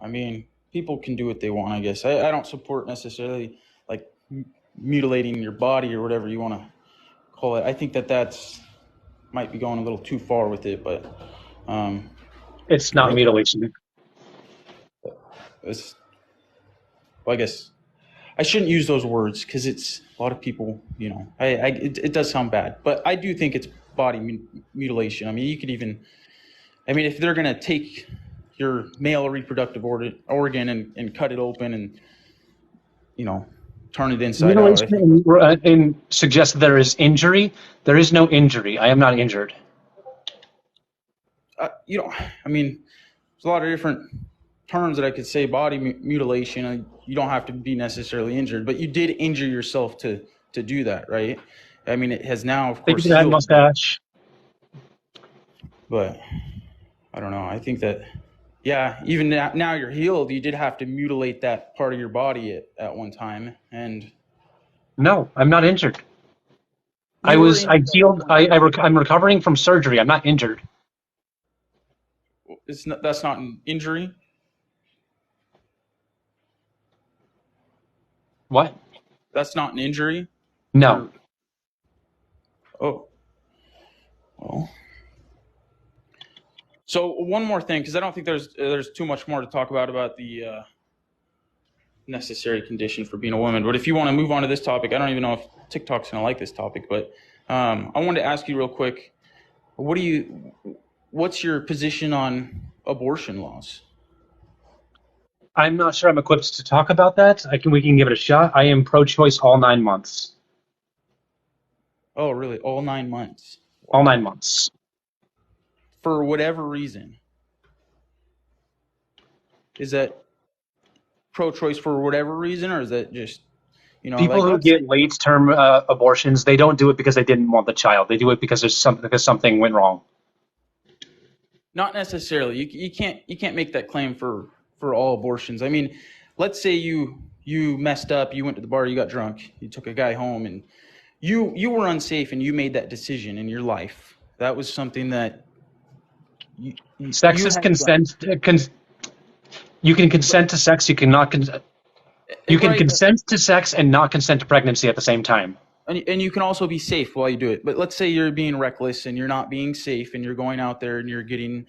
I mean, people can do what they want, I guess. I don't support necessarily like mutilating your body or whatever you want to call it. I think that's might be going a little too far with it, but um, It's you're not right. mutilation. It's, well, I guess I shouldn't use those words because it's a lot of people, it does sound bad, but I do think it's body mutilation. I mean, you could even, I mean, if they're going to take your male reproductive organ and cut it open and, you know, turn it inside out, I Mutilation think, and suggest there is injury. There is no injury. I am not injured. I mean, there's a lot of different terms that I could say body mutilation. You don't have to be necessarily injured, but you did injure yourself to do that, right? I mean, it has now, of Thank you course, for that healed, mustache. but I don't know. I think that, yeah, even now you're healed, you did have to mutilate that part of your body at one time, and No, I'm not injured. you were I injured at healed. one time. I'm recovering from surgery. I'm not injured. That's not an injury. What? That's not an injury. No. You're oh well. So one more thing, because I don't think there's too much more to talk about the necessary condition for being a woman. But if you want to move on to this topic, I don't even know if TikTok's going to like this topic, but I wanted to ask you real quick. What's your position on abortion laws? I'm not sure I'm equipped to talk about that. We can give it a shot. I am pro-choice all 9 months. Oh, really? All 9 months? All Wow. 9 months. For whatever reason. Is that pro-choice for whatever reason, or is that just, People like, who let's say, get late-term abortions, they don't do it because they didn't want the child. They do it because something went wrong. not necessarily. You can't make that claim for all abortions. I mean, let's say you messed up, you went to the bar, you got drunk, you took a guy home, and you were unsafe, and you made that decision in your life. That was something that you Sex you is had done. consent. You can consent to sex. You can Right. consent to sex and not consent to pregnancy at the same time. And you can also be safe while you do it. But let's say you're being reckless and you're not being safe, and you're going out there and you're getting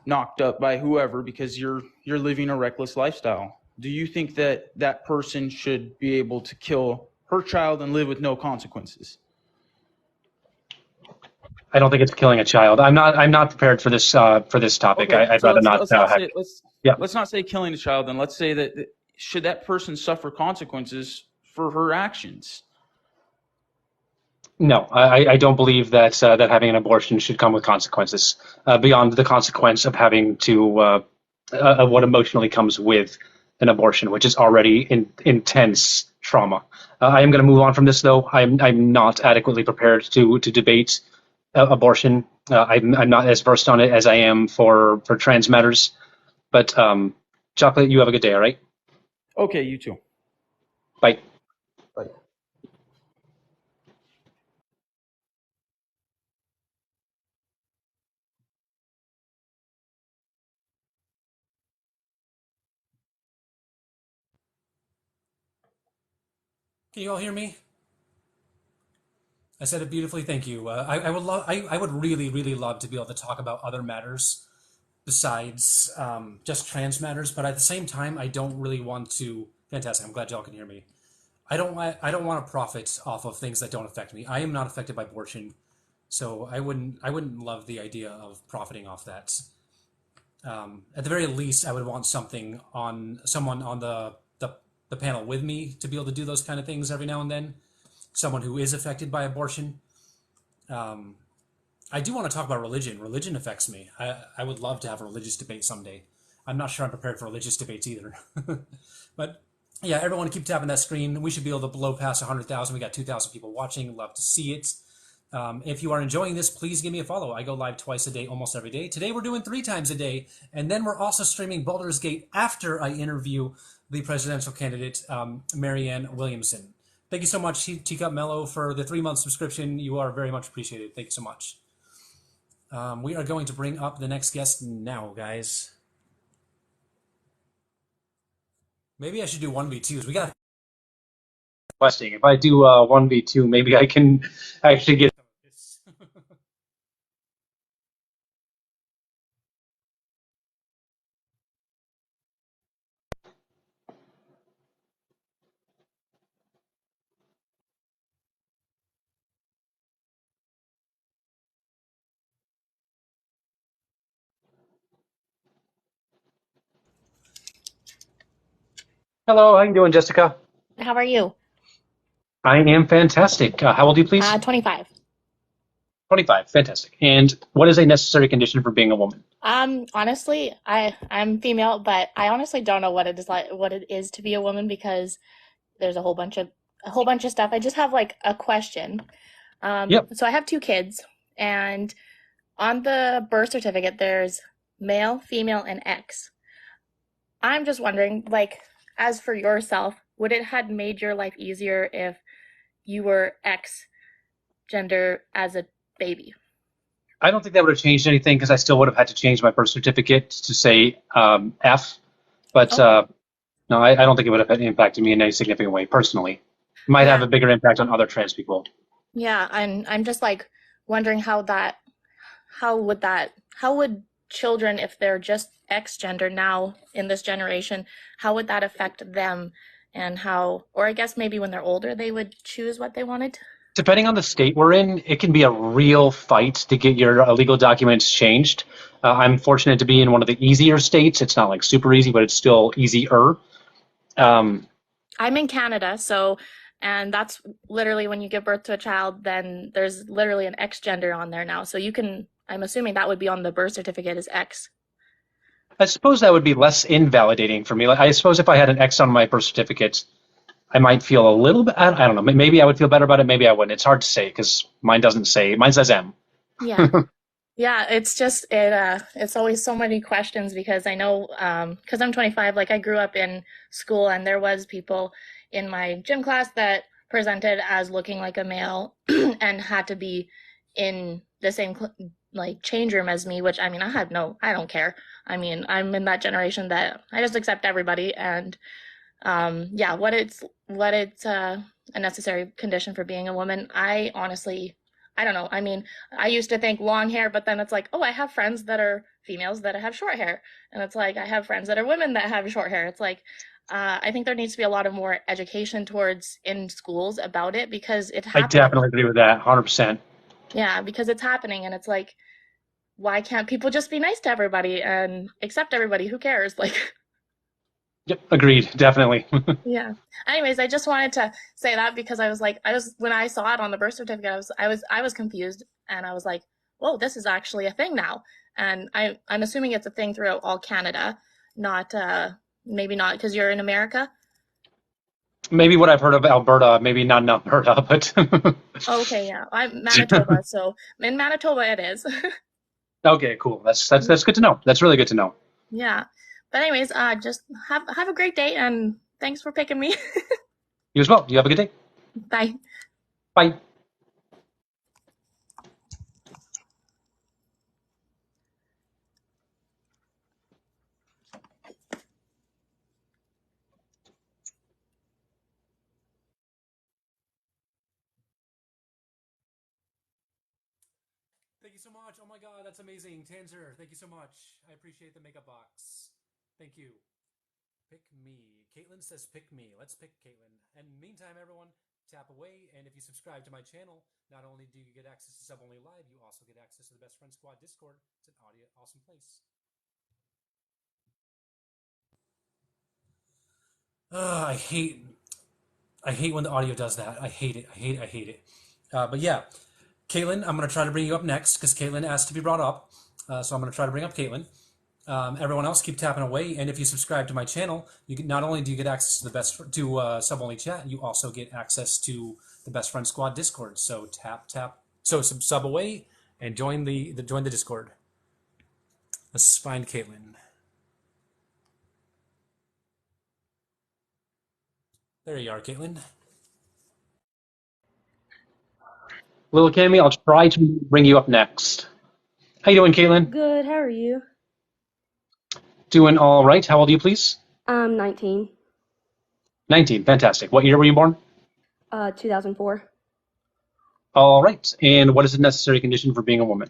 knocked up by whoever because you're living a reckless lifestyle. Do you think that that person should be able to kill her child and live with no consequences? I don't think it's killing a child. I'm not prepared for this topic. Okay, I'd so rather let's not let's not have. say let's Yeah. let's not say killing a child. Then let's say that should that person suffer consequences for her actions? No, I don't believe that having an abortion should come with consequences beyond the consequence of having to of what emotionally comes with an abortion, which is already intense trauma. I am going to move on from this, though. I'm not adequately prepared to debate abortion. I'm not as versed on it as I am for trans matters. But Chocolate, you have a good day. All right. Okay, you too. Bye. Bye. Can you all hear me? I said it beautifully. Thank you. I would love. I would really, really love to be able to talk about other matters besides just trans matters. But at the same time, I don't really want to. Fantastic. I'm glad y'all can hear me. I don't want to profit off of things that don't affect me. I am not affected by abortion, so I wouldn't love the idea of profiting off that. At the very least, I would want someone on the panel with me to be able to do those kind of things every now and then. Someone who is affected by abortion. Um, I do want to talk about religion. Religion affects me. I would love to have a religious debate someday. I'm not sure I'm prepared for religious debates either. But yeah, everyone keep tapping that screen. We should be able to blow past 100,000. We got 2,000 people watching. Love to see it. If you are enjoying this, please give me a follow. I go live twice a day, almost every day. Today we're doing 3 times a day. And then we're also streaming Baldur's Gate after I interview the presidential candidate, Marianne Williamson. Thank you so much, Teacup Mellow, for the 3-month subscription. You are very much appreciated. Thank you so much. We are going to bring up the next guest now, guys. Maybe I should do 1v2s. We got Questing. If I do 1v2, maybe I can actually get. this. Hello, how you doing, Jessica? How are you? I am fantastic. How old are you, please? 25. 25. Fantastic. And what is a necessary condition for being a woman? Honestly, I'm female, but I honestly don't know what it is to be a woman because there's a whole bunch of stuff. I just have like a question. Yep. So I have two kids, and on the birth certificate there's male, female, and X. I'm just wondering, like, as for yourself, would it had made your life easier if you were X gender as a baby? I don't think that would have changed anything because I still would have had to change my birth certificate to say F. But Okay. no, I don't think it would have impacted me in any significant way personally. It might have Yeah. a bigger impact on other trans people. Yeah, and I'm just like wondering how would children, if they're just X gender now in this generation, how would that affect them, and how, or I guess maybe when they're older they would choose what they wanted? Depending on the state we're in, it can be a real fight to get your legal documents changed. I'm fortunate to be in one of the easier states. It's not like super easy, but it's still easier. Um, I'm in Canada, so, and that's literally when you give birth to a child, then there's literally an X gender on there now. So you can, I'm assuming that would be on the birth certificate as X. I suppose that would be less invalidating for me. Like, I suppose if I had an X on my birth certificate, I might feel a little bit. I don't know. Maybe I would feel better about it. Maybe I wouldn't. It's hard to say because mine doesn't say. Mine says M. Yeah. Yeah, it's just it's always so many questions because I know because I'm 25, like I grew up in school and there was people in my gym class that presented as looking like a male and had to be in the same like change room as me, which I mean I don't care. I mean, I'm in that generation that I just accept everybody, and yeah, what it's a necessary condition for being a woman. I honestly, I don't know. I mean, I used to think long hair, but then it's like, oh, I have friends that are females that have short hair, and it's like I have friends that are women that have short hair. It's like I think there needs to be a lot of more education towards in schools about it because it's I happening. definitely agree with that. 100%. Yeah, because it's happening, and it's like, why can't people just be nice to everybody and accept everybody? Who cares? Like, Yep. Agreed. Definitely. yeah. Anyways, I just wanted to say that because I was like, I was when I saw it on the birth certificate, I was confused, and I was like, whoa, this is actually a thing now. And I'm assuming it's a thing throughout all Canada, not maybe not because you're in America. Maybe what I've heard of Alberta, maybe not in Alberta, but Oh, okay, yeah, I'm Manitoba, so in Manitoba it is. okay, cool. That's good to know. That's really good to know. Yeah. But anyways, just have a great day, and thanks for picking me. You as well. You have a good day. Bye. Bye. Thank you so much. Oh my God, that's amazing. Tanzer, thank you so much. I appreciate the makeup box. Thank you. Pick me. Caitlin says pick me. Let's pick Caitlin. And meantime, everyone, tap away. And if you subscribe to my channel, not only do you get access to Sub Only Live, you also get access to the Best Friend Squad Discord. It's an audio awesome place. I hate when the audio does that. I hate it. I hate it. But yeah, Caitlin, I'm going to try to bring you up next because Caitlin asked to be brought up. So I'm going to try to bring up Caitlin. Everyone else, keep tapping away. And if you subscribe to my channel, you can, not only do you get access to the sub only chat, you also get access to the Best Friend Squad Discord. So tap. So sub away and join the Discord. Let's find Caitlin. There you are, Caitlin. Little Cammy, I'll try to bring you up next. How you doing, Caitlin? Good, how are you? Doing all right. How old are you, please? I'm 19. 19. Fantastic. What year were you born? 2004. All right. And what is the necessary condition for being a woman?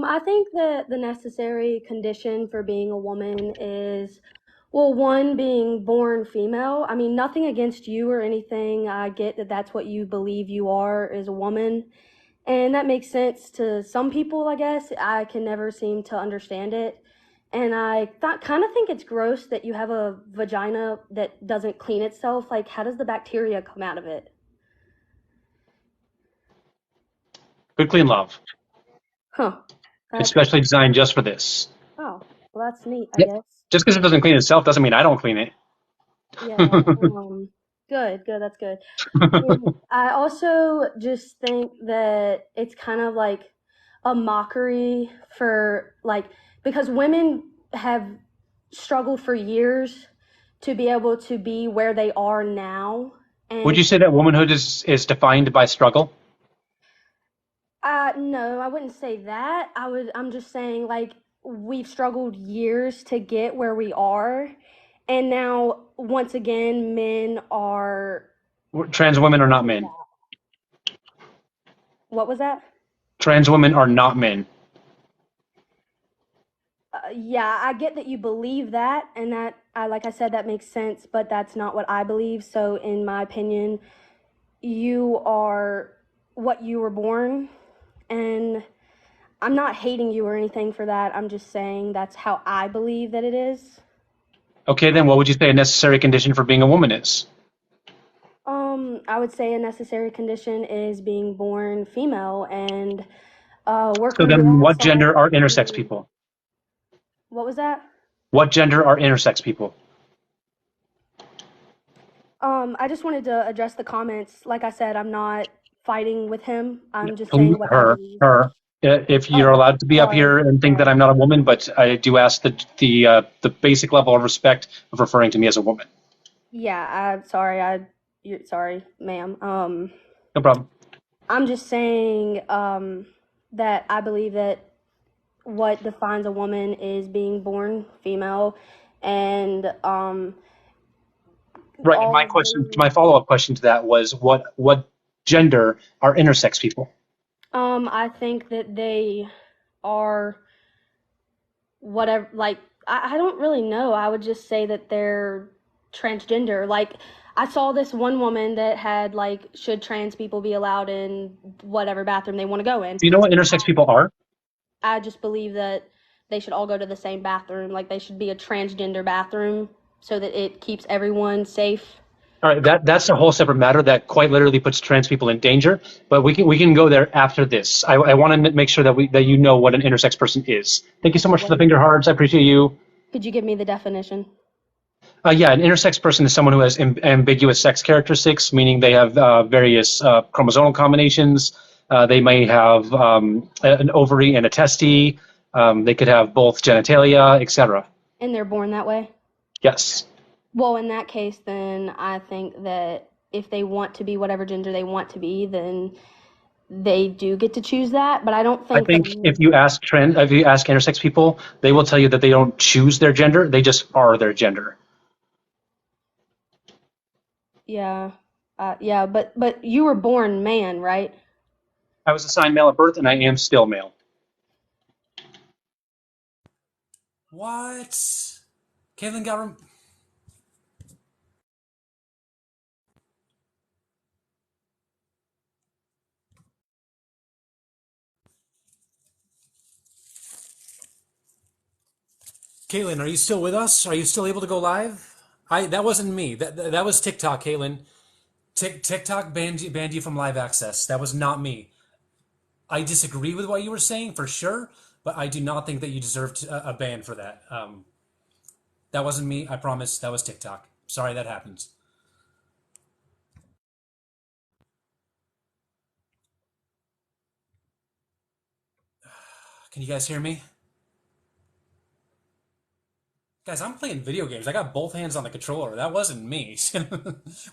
I think that the necessary condition for being a woman is, well, one, being born female. I mean, nothing against you or anything. I get that that's what you believe you are as a woman. And that makes sense to some people, I guess. I can never seem to understand it. And I kind of think it's gross that you have a vagina that doesn't clean itself. Like, how does the bacteria come out of it? Good, clean love. Huh. It's That's, specially designed just for this. oh, well, that's neat, I Yep. guess. Just because it doesn't clean itself doesn't mean I don't clean it. Yeah, good, that's good. And I also just think that it's kind of like a mockery for like because women have struggled for years to be able to be where they are now. Would And you say that womanhood is defined by struggle? no, I wouldn't say that. I'm just saying like we've struggled years to get where we are. And now once again men are Trans women are not doing men. that. What was that? Trans women are not men. Yeah, I get that you believe that, and that, like I said, that makes sense, but that's not what I believe. So, in my opinion, you are what you were born, and I'm not hating you or anything for that. I'm just saying that's how I believe that it is. Okay, then what would you say a necessary condition for being a woman is? I would say a necessary condition is being born female and So working then your ass what off gender are intersex to, people? what was that? What gender are intersex people? I just wanted to address the comments. Like I said, I'm not fighting with him. I'm just saying Who, what I her, believe. her. If you're Oh, allowed to be up sorry, here and think that sorry. I'm not a woman, but I do ask the basic level of respect of referring to me as a woman. Yeah, I'm sorry. You're sorry, ma'am. No problem. I'm just saying that I believe that what defines a woman is being born female, and Right, and all my of question, the my follow-up question to that was what gender are intersex people? I think that they are whatever, like I don't really know. I would just say that they're transgender. Like I saw this one woman that had like, should trans people be allowed in whatever bathroom they want to go in? Do you know what intersex people are? I just believe that they should all go to the same bathroom. Like they should be a transgender bathroom so that it keeps everyone safe. All right, that's a whole separate matter that quite literally puts trans people in danger. But we can go there after this. I want to make sure that you know what an intersex person is. Thank you so Okay, much for the finger hearts. I appreciate you. could you give me the definition? Yeah, an intersex person is someone who has ambiguous sex characteristics, meaning they have various chromosomal combinations. They may have an ovary and a testy. They could have both genitalia, etc. And they're born that way? Yes. Well, in that case, then I think that if they want to be whatever gender they want to be, then they do get to choose that. But I don't I think think that, if you ask intersex people, they will tell you that they don't choose their gender; they just are their gender. yeah, yeah. But you were born man, right? I was assigned male at birth, and I am still male. What? Caitlin got Caitlin, are you still with us? Are you still able to go live? That wasn't me. That was TikTok, Caitlin. TikTok banned you from live access. That was not me. I disagree with what you were saying for sure, but I do not think that you deserved a ban for that. That wasn't me. I promise. That was TikTok. Sorry that happened. Can you guys hear me? Guys, I'm playing video games. I got both hands on the controller. That wasn't me.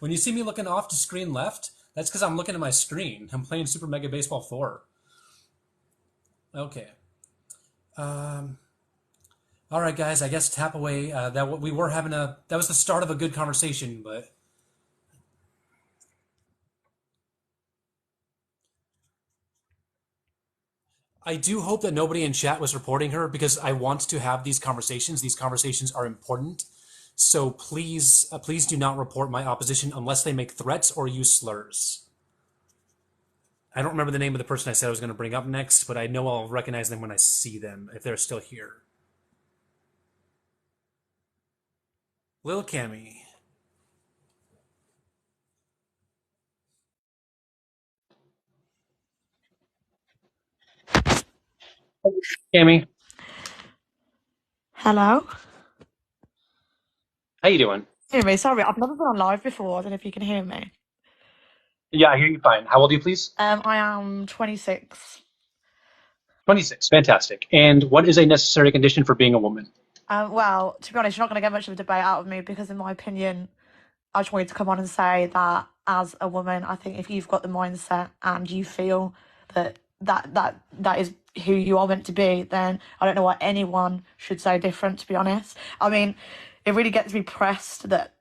When you see me looking off to screen left, that's because I'm looking at my screen. I'm playing Super Mega Baseball 4. Okay. Um, all right, guys. I guess tap away. That was the start of a good conversation, but I do hope that nobody in chat was reporting her because I want to have these conversations. These conversations are important. So please, please do not report my opposition unless they make threats or use slurs. I don't remember the name of the person I said I was going to bring up next, but I know I'll recognize them when I see them if they're still here. Lil Cammy. Cammy, Hello? how you doing? Hear me? Sorry, I've never been on live before. I don't know if you can hear me. Yeah, I hear you fine. How old are you, please? I am 26. 26. Fantastic. And what is a necessary condition for being a woman? Well, to be honest, you're not going to get much of a debate out of me because, in my opinion, I just wanted to come on and say that as a woman, I think if you've got the mindset and you feel that is who you are meant to be, then I don't know why anyone should say different, to be honest. I mean, it really gets me pressed that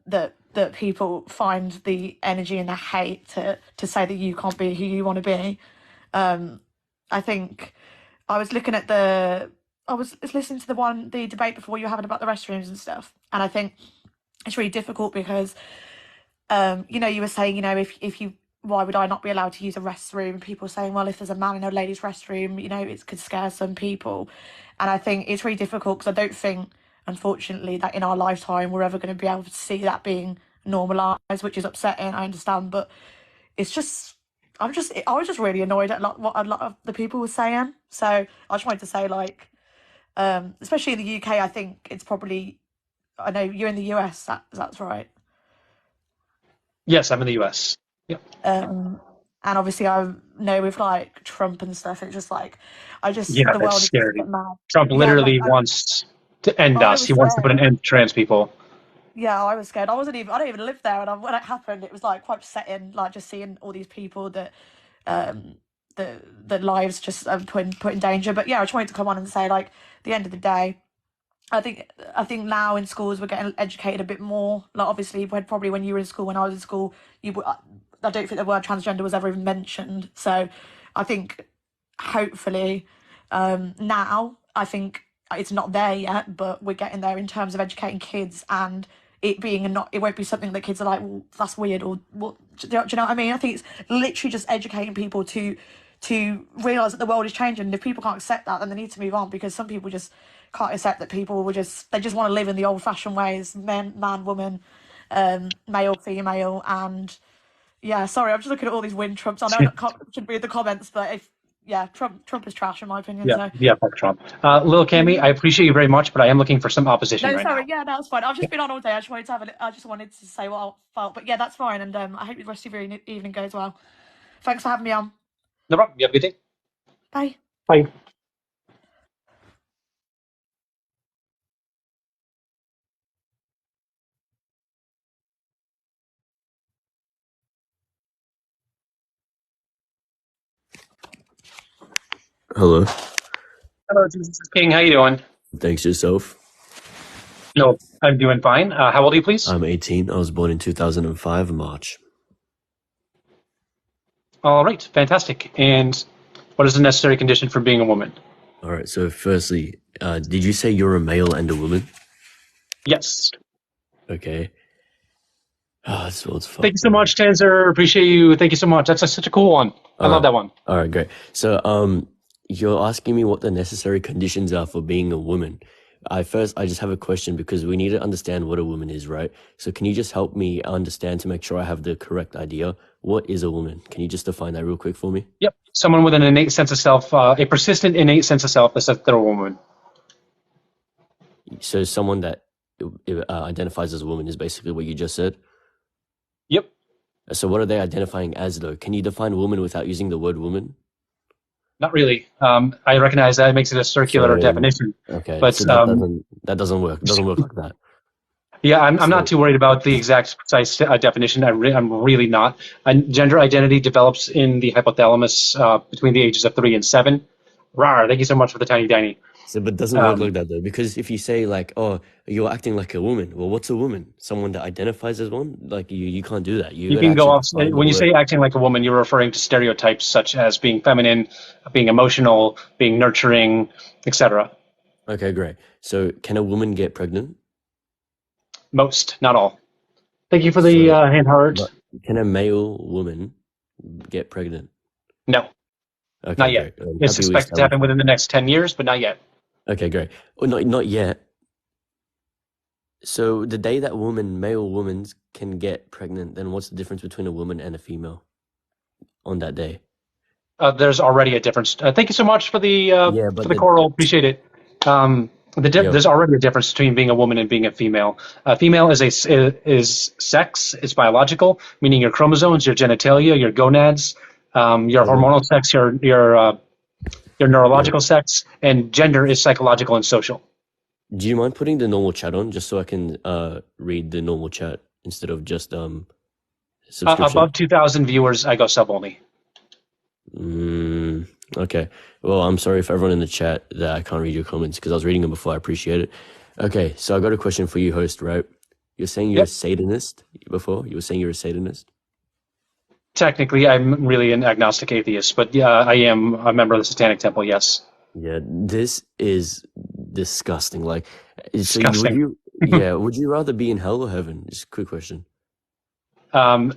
people find the energy and the hate to say that you can't be who you want to be. I think I was looking at I was listening to the debate before you were having about the restrooms and stuff, and I think it's really difficult because you were saying, if you why would I not be allowed to use a restroom? People saying, well, if there's a man in a ladies' restroom, it could scare some people. And I think it's really difficult because I don't think, unfortunately, that in our lifetime we're ever going to be able to see that being normalised, which is upsetting, I understand. But it's just, I was just really annoyed at what a lot of the people were saying. So I just wanted to say, especially in the UK, I think it's probably, I know you're in the US, that's right. Yes, I'm in the US. Yep. And obviously I know with Trump and stuff, it's just Yeah, the world that's is just a scary. bit mad. Trump Yeah, literally wants to end I us. was He wants to put scared. an end to trans people. Yeah, I was scared. I don't even live there, and when it happened, it was quite upsetting, just seeing all these people that the lives just put in danger. But yeah, I just wanted to come on and say, at the end of the day, I think now in schools we're getting educated a bit more. Obviously, when you were in school, when I was in school, I don't think the word transgender was ever even mentioned. So I think hopefully now, I think it's not there yet, but we're getting there in terms of educating kids and it won't be something that kids are like, well, that's weird, or what? Do you know what I mean? I think it's literally just educating people to realise that the world is changing. And if people can't accept that, then they need to move on, because some people just can't accept that they just want to live in the old-fashioned ways, man, woman, male, female, and yeah. Sorry, I'm just looking at all these win Trumps. I know I shouldn't read the comments, but Trump is trash in my opinion. Yeah, So yeah, fuck Trump. Lil Cammy, I appreciate you very much, but I am looking for some opposition no, right sorry, now. yeah, that's fine. I've just been on all day. I just wanted to say what I felt, but yeah, that's fine. And I hope the rest of your evening goes well. Thanks for having me on. No problem. You have a good day. Bye. Bye. Hello. Hello, Jesus King. How you doing? Thanks, yourself. No, I'm doing fine. How old are you, please? I'm 18. I was born in 2005, March. All right, fantastic. And what is the necessary condition for being a woman? All right, so firstly, did you say you're a male and a woman? Yes. Okay. This one's fun. Thank you so much, Tanzer. Appreciate you. Thank you so much. That's such a cool one. I love that one. All right, great. So, you're asking me what the necessary conditions are for being a woman. I just have a question, because we need to understand what a woman is, right? So can you just help me understand to make sure I have the correct idea? What is a woman? Can you just define that real quick for me? Yep. Someone with an innate sense of self, a persistent innate sense of self that says they're a woman. So someone that identifies as a woman is basically what you just said? Yep. So what are they identifying as, though? Can you define woman without using the word woman? Not really. I recognize that makes it a circular definition. Okay, but so that doesn't work. It doesn't work like that. Yeah, I'm not too worried about the exact precise definition. I'm really not. Gender identity develops in the hypothalamus between the ages of 3 and 7. Rawr, thank you so much for the tiny. So, but it doesn't work like that though, because if you say like, "Oh, you're acting like a woman," well, what's a woman? Someone that identifies as one? Like you can't do that. You You gotta can go actually off define the when you say word. acting like a woman. You're referring to stereotypes such as being feminine, being emotional, being nurturing, etc. Okay, great. So, can a woman get pregnant? Most, not all. Thank you for the So, hand heart. but can a male woman get pregnant? No, Okay, not yet. great. I'm It's happy we expected to established happen that. within the next 10 years, but not yet. Okay, great. Well, not yet. So the day that male women can get pregnant, then what's the difference between a woman and a female on that day? There's already a difference. Thank you so much for Yeah, but the coral. Appreciate it. yo, There's already a difference between being a woman and being a female. Female is sex, it's biological, meaning your chromosomes, your genitalia, your gonads, your okay, hormonal sex, your yeah. neurological sex, and gender is psychological and social. Do you mind putting the normal chat on just so I can read the normal chat instead of just subscription? Above 2,000 viewers, I go sub only. Okay. Well, I'm sorry for everyone in the chat that I can't read your comments because I was reading them before. I appreciate it. Okay, so I got a question for you, host, right? You're saying you're a Yep. Satanist before? You were saying you're a Satanist? Technically, I'm really an agnostic atheist, but yeah, I am a member of the Satanic Temple. Yes. Yeah, this is disgusting. Like, Disgusting. would you rather be in hell or heaven? Just a quick question.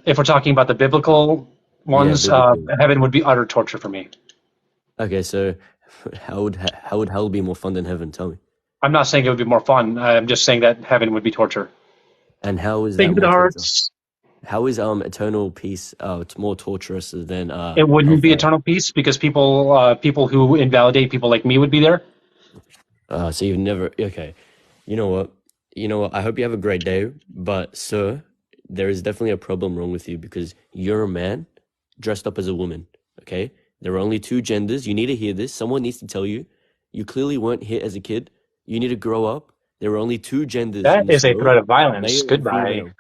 If we're talking about the biblical Yeah, ones, biblically. heaven would be utter torture for me. Okay, so how would hell be more fun than heaven? Tell me. I'm not saying it would be more fun. I'm just saying that heaven would be torture. And how is Thank that you for the more torture? hearts. How is eternal peace it's more torturous than It wouldn't be hellfire? eternal peace because people who invalidate people like me would be there. So you've never okay. You know what? I hope you have a great day, but sir, there is definitely a problem wrong with you because you're a man dressed up as a woman, okay? There are only two genders. You need to hear this. Someone needs to tell you. You clearly weren't hit as a kid. You need to grow up. There are only two genders in That this is a world, threat of violence. male and Goodbye. female.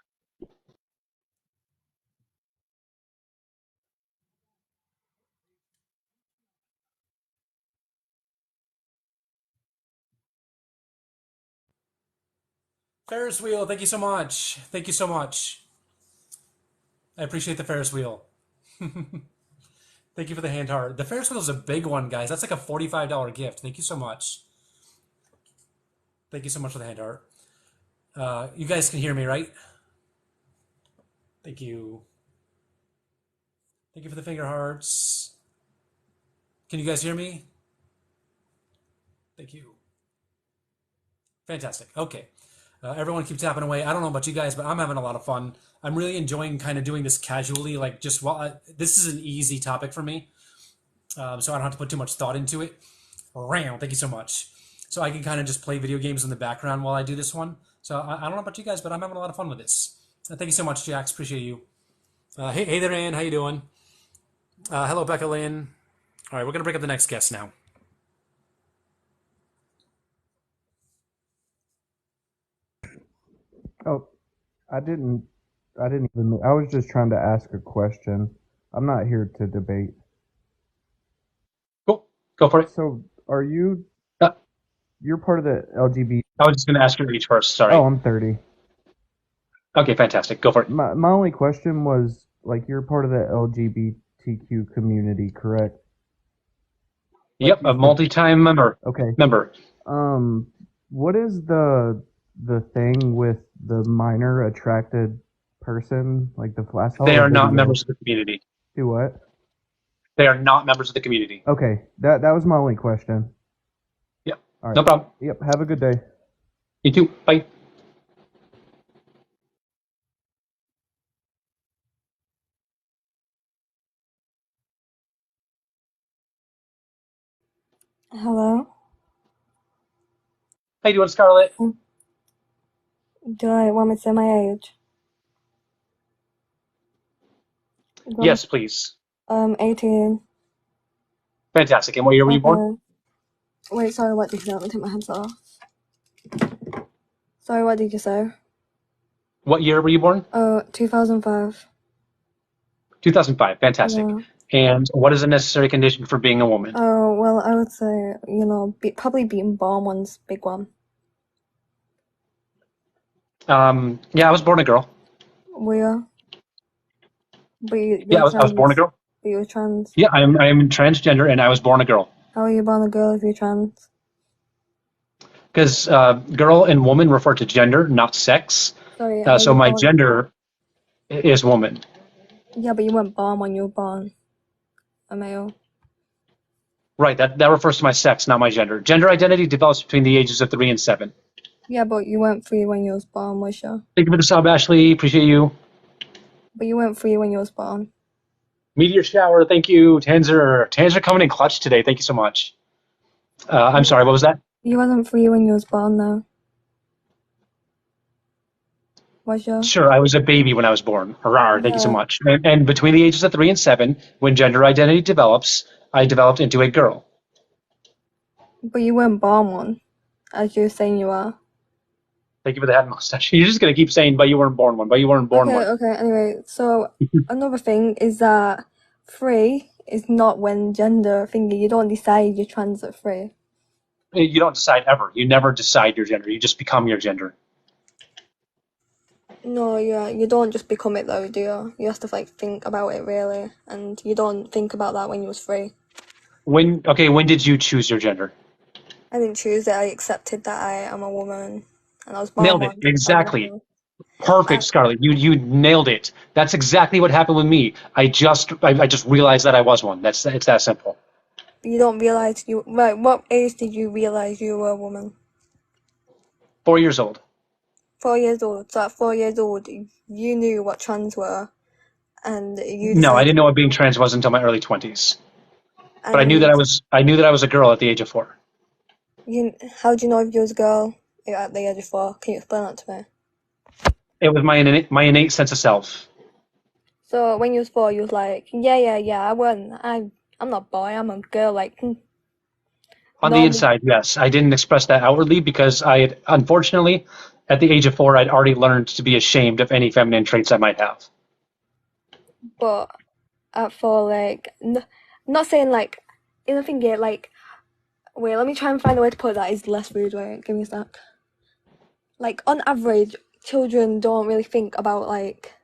Ferris wheel, thank you so much. Thank you so much. I appreciate the Ferris wheel. Thank you for the hand heart. The Ferris wheel is a big one, guys. That's like a $45 gift. Thank you so much. Thank you so much for the hand heart. You guys can hear me, right? Thank you. Thank you for the finger hearts. Can you guys hear me? Thank you. Fantastic. Okay. Everyone keep tapping away. I don't know about you guys, but I'm having a lot of fun. I'm really enjoying kind of doing this casually, like just while this is an easy topic for me, so I don't have to put too much thought into it. Thank you so much. So I can kind of just play video games in the background while I do this one. So I don't know about you guys, but I'm having a lot of fun with this. Thank you so much, Jax. Appreciate you. Hey there, Ann. How you doing? Hello, Becca Lynn. All right, we're gonna bring up the next guest now. Oh, I didn't. I didn't even. I was just trying to ask a question. I'm not here to debate. Cool. Go for it. So, are you? Uh, You're part of the LGBT. I was just going to ask your age first. Sorry. Oh, I'm 30. Okay, fantastic. Go for it. My only question was like, you're part of the LGBTQ community, correct? Yep, a multi-time member. Okay. Member. What is the thing with the minor attracted person, like the flash? They are not members of the community. Do what? They are not members of the community. Okay, that was my only question. Yep. All right. No problem. Yep. Have a good day. You too. Bye. Hello? How you doing, Scarlett? Do I want me to say my age? Yes, please. 18. Fantastic. And what year were you born? Wait, sorry, what did you say? Let me take my hands off. Sorry, what did you say? What year were you born? 2005. 2005. Fantastic. Yeah. And what is a necessary condition for being a woman? Oh, well, I would say, probably being born one's big one. Yeah, I was born a girl. We are. But Yeah, you're I was born a trans. girl. But you're trans. Yeah, I'm transgender, and I was born a girl. How are you born a girl if you're trans? Because girl and woman refer to gender, not sex. Sorry, how are So you my born? gender is woman. Yeah, but you weren't born when you were born a male. Right, that refers to my sex, not my gender. Gender identity develops between the ages of 3 and 7. Yeah, but you weren't free when you was born, was you? Thank you for the sub, Ashley. Appreciate you. But you weren't free when you was born. Meteor shower, thank you. Tanzer coming in clutch today. Thank you so much. I'm sorry, what was that? You wasn't free when you was born, though. Was you? Sure, I was a baby when I was born. Hurrah, thank you so Yeah. much. And between the ages of 3 and 7, when gender identity develops, I developed into a girl. But you weren't born one, as you were saying you are. Thank you for the hat and mustache. You're just going to keep saying, but you weren't born one, but you weren't born one. Okay, anyway, so another thing is that free is not when gender thingy, you don't decide you're trans at free. You don't decide ever. You never decide your gender. You just become your gender. No, yeah, you don't just become it though, do you? You have to like think about it really, and you don't think about that when you was free. When did you choose your gender? I didn't choose it, I accepted that I am a woman, and I was born Nailed it. one. Exactly. Perfect, Scarlett. You nailed it. That's exactly what happened with me. I just realized that I was one. It's that simple. You don't realize right, what age did you realize you were a woman? 4 years old. 4 years old. So at 4 years old, you knew what trans were, and you No, I decided. didn't know what being trans was until my early 20s. But I knew And that I was a girl at the age of 4. how do you know if you was a girl at the age of 4? Can you explain that to me? It was my innate sense of self. So when you was 4, you was like, yeah, I'm not a boy, I'm a girl, like, On the normal. inside, yes. I didn't express that outwardly because I had, unfortunately, at the age of 4, I'd already learned to be ashamed of any feminine traits I might have. But at 4, like, not saying like, in the thing, yeah, like, wait, let me try and find a way to put that is less rude, wait, give me a sec. Like, on average, children don't really think about, like,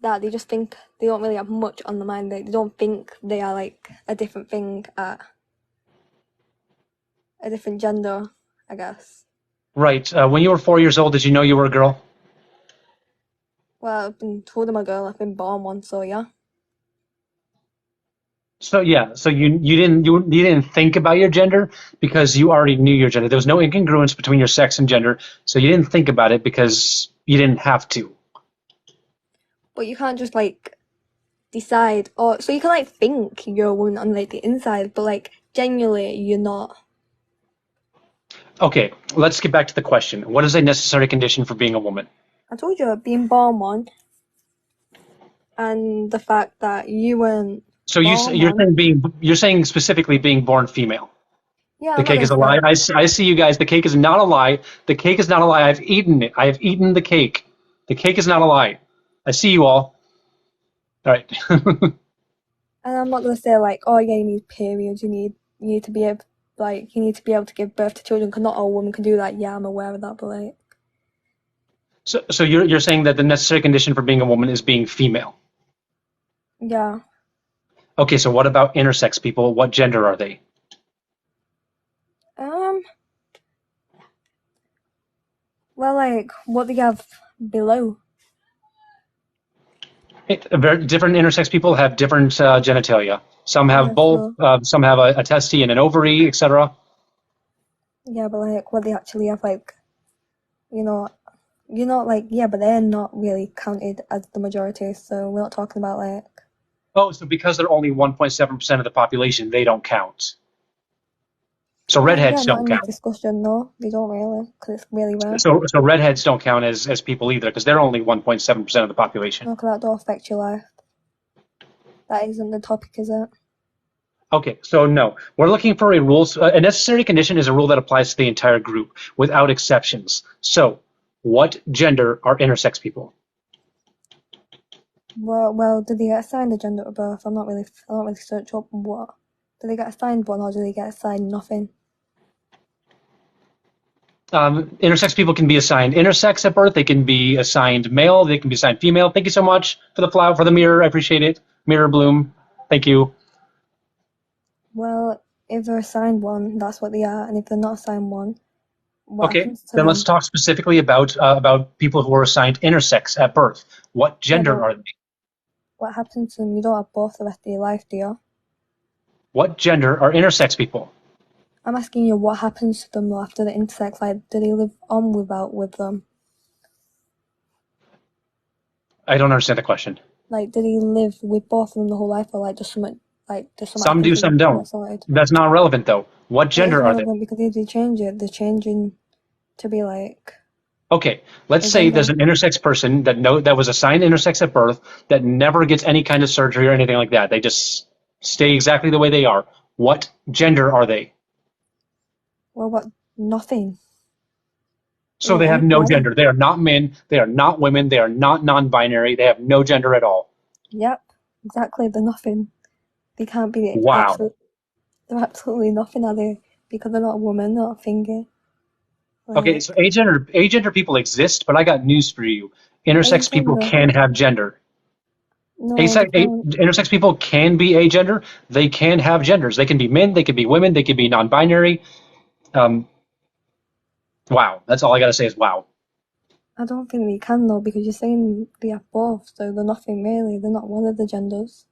that, they just think they don't really have much on the mind, they don't think they are, like, a different thing at a different gender, I guess. Right. When you were 4 years old, did you know you were a girl? Well, I've been told I'm a girl, I've been born one, so yeah. So yeah, so you didn't think about your gender because you already knew your gender. There was no incongruence between your sex and gender, so you didn't think about it because you didn't have to. But you can't just, like, decide, or, so you can, like, think you're a woman on, like, the inside, but, like, genuinely, you're not. Okay, let's get back to the question. What is a necessary condition for being a woman? I told you, being born one, and the fact that you weren't So born you're saying specifically being born female. Yeah, The I'm not cake gonna is a say lie. that. I see you guys. The cake is not a lie. The cake is not a lie. I've eaten it. I have eaten the cake. The cake is not a lie. I see you all. All right. And I'm not gonna say like, oh yeah, you need periods, you need to be able, like, you need to be able to give birth to children, because not all women can do that. Yeah, I'm aware of that, but like, So you're saying that the necessary condition for being a woman is being female. yeah. Okay, so what about intersex people? What gender are they? Well, like, what do you have below? Different intersex people have different genitalia. Some have Yeah, both. Some have a testy and an ovary, etc. Yeah, but like, what they actually have, like, like, yeah, but they're not really counted as the majority, so we're not talking about like. Oh, so because they're only 1.7% of the population, they don't count. So redheads Yeah, not don't in this count. discussion, no, they don't really, because it's really rare. So redheads don't count as people either, because they're only 1.7% of the population. No, 'cause that don't affect your life. That isn't the topic, is it? Okay, so no, we're looking for a rule. A necessary condition is a rule that applies to the entire group without exceptions. So, what gender are intersex people? Well, did they get assigned a gender at birth? I don't really search up what. Do they get assigned one or do they get assigned nothing? Intersex people can be assigned intersex at birth. They can be assigned male. They can be assigned female. Thank you so much for the flower, for the mirror. I appreciate it. Mirror Bloom. Thank you. Well, if they're assigned one, that's what they are, and if they're not assigned one, what Okay, happens to then let's them? talk specifically about people who are assigned intersex at birth. What Yeah, gender but are they? what happens to them? You don't have both the rest of your life, do you? What gender are intersex people? I'm asking you what happens to them after the intersex. Like, do they live on with them? I don't understand the question. Like, do they live with both of them the whole life, or like does something Some happen do, to them some before don't. that's sorted? That's not relevant though. What It is gender are they? relevant because if they change it, they're changing to be like Okay, let's a say there's gender. an intersex person that was assigned intersex at birth that never gets any kind of surgery or anything like that. They just stay exactly the way they are. What gender are they? Well, what? Nothing. So they have Any no body. gender. They are not men. They are not women. They are not non-binary. They have no gender at all. Yep, exactly. They're nothing. They can't be Wow. They're absolutely nothing, are they? Because they're not a woman, not a finger. Okay, Like so agender people exist, but I got news for you. Intersex people agender. can have gender. No, they can't. Intersex people can be agender. They can have genders. They can be men. They can be women. They can be non-binary. Wow, that's all I gotta say is wow. I don't think they can though, because you're saying they have both, so they're nothing really. They're not one of the genders.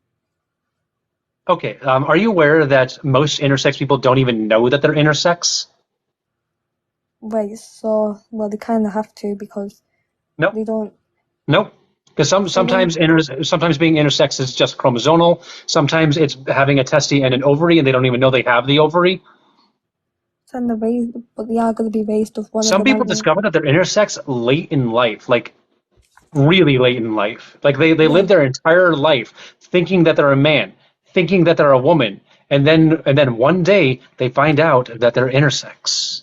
Okay, are you aware that most intersex people don't even know that they're intersex? Right, so well they kinda have to because Nope. they don't Nope. Because sometimes being intersex is just chromosomal. Sometimes it's having a testy and an ovary, and they don't even know they have the ovary. send the raised, but they are gonna be raised with one of Some them, people aren't they? discover that they're intersex late in life, like really late in life. Like they Yeah. live their entire life thinking that they're a man, thinking that they're a woman, and then one day they find out that they're intersex.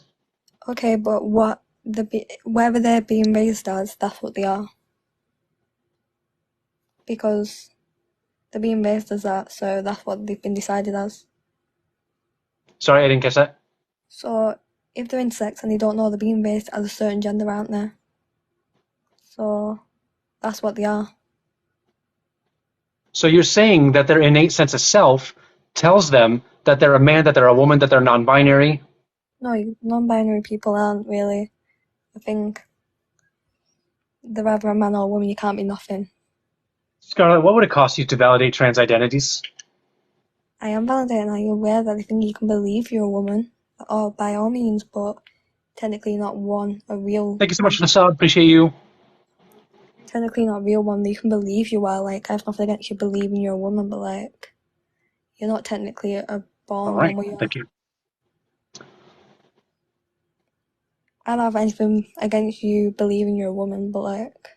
Okay, but whatever they're being raised as, that's what they are. Because they're being raised as that, so that's what they've been decided as. Sorry, I didn't catch that. So if they're intersex and they don't know, they're being raised as a certain gender, aren't they? So that's what they are. So you're saying that their innate sense of self tells them that they're a man, that they're a woman, that they're non-binary? No, non-binary people aren't really a thing. They're either a man or a woman. You can't be nothing. Scarlett, what would it cost you to validate trans identities? I am validating. Are you aware that I think you can believe you're a woman, or by all means, but technically not one, a real. Thank you so much, Nassad. Appreciate you. Technically not a real one. You can believe you are. Like I have nothing against you believing you're a woman, but like you're not technically a born All right, one. Where thank you. I don't have anything against you believing you're a woman, but like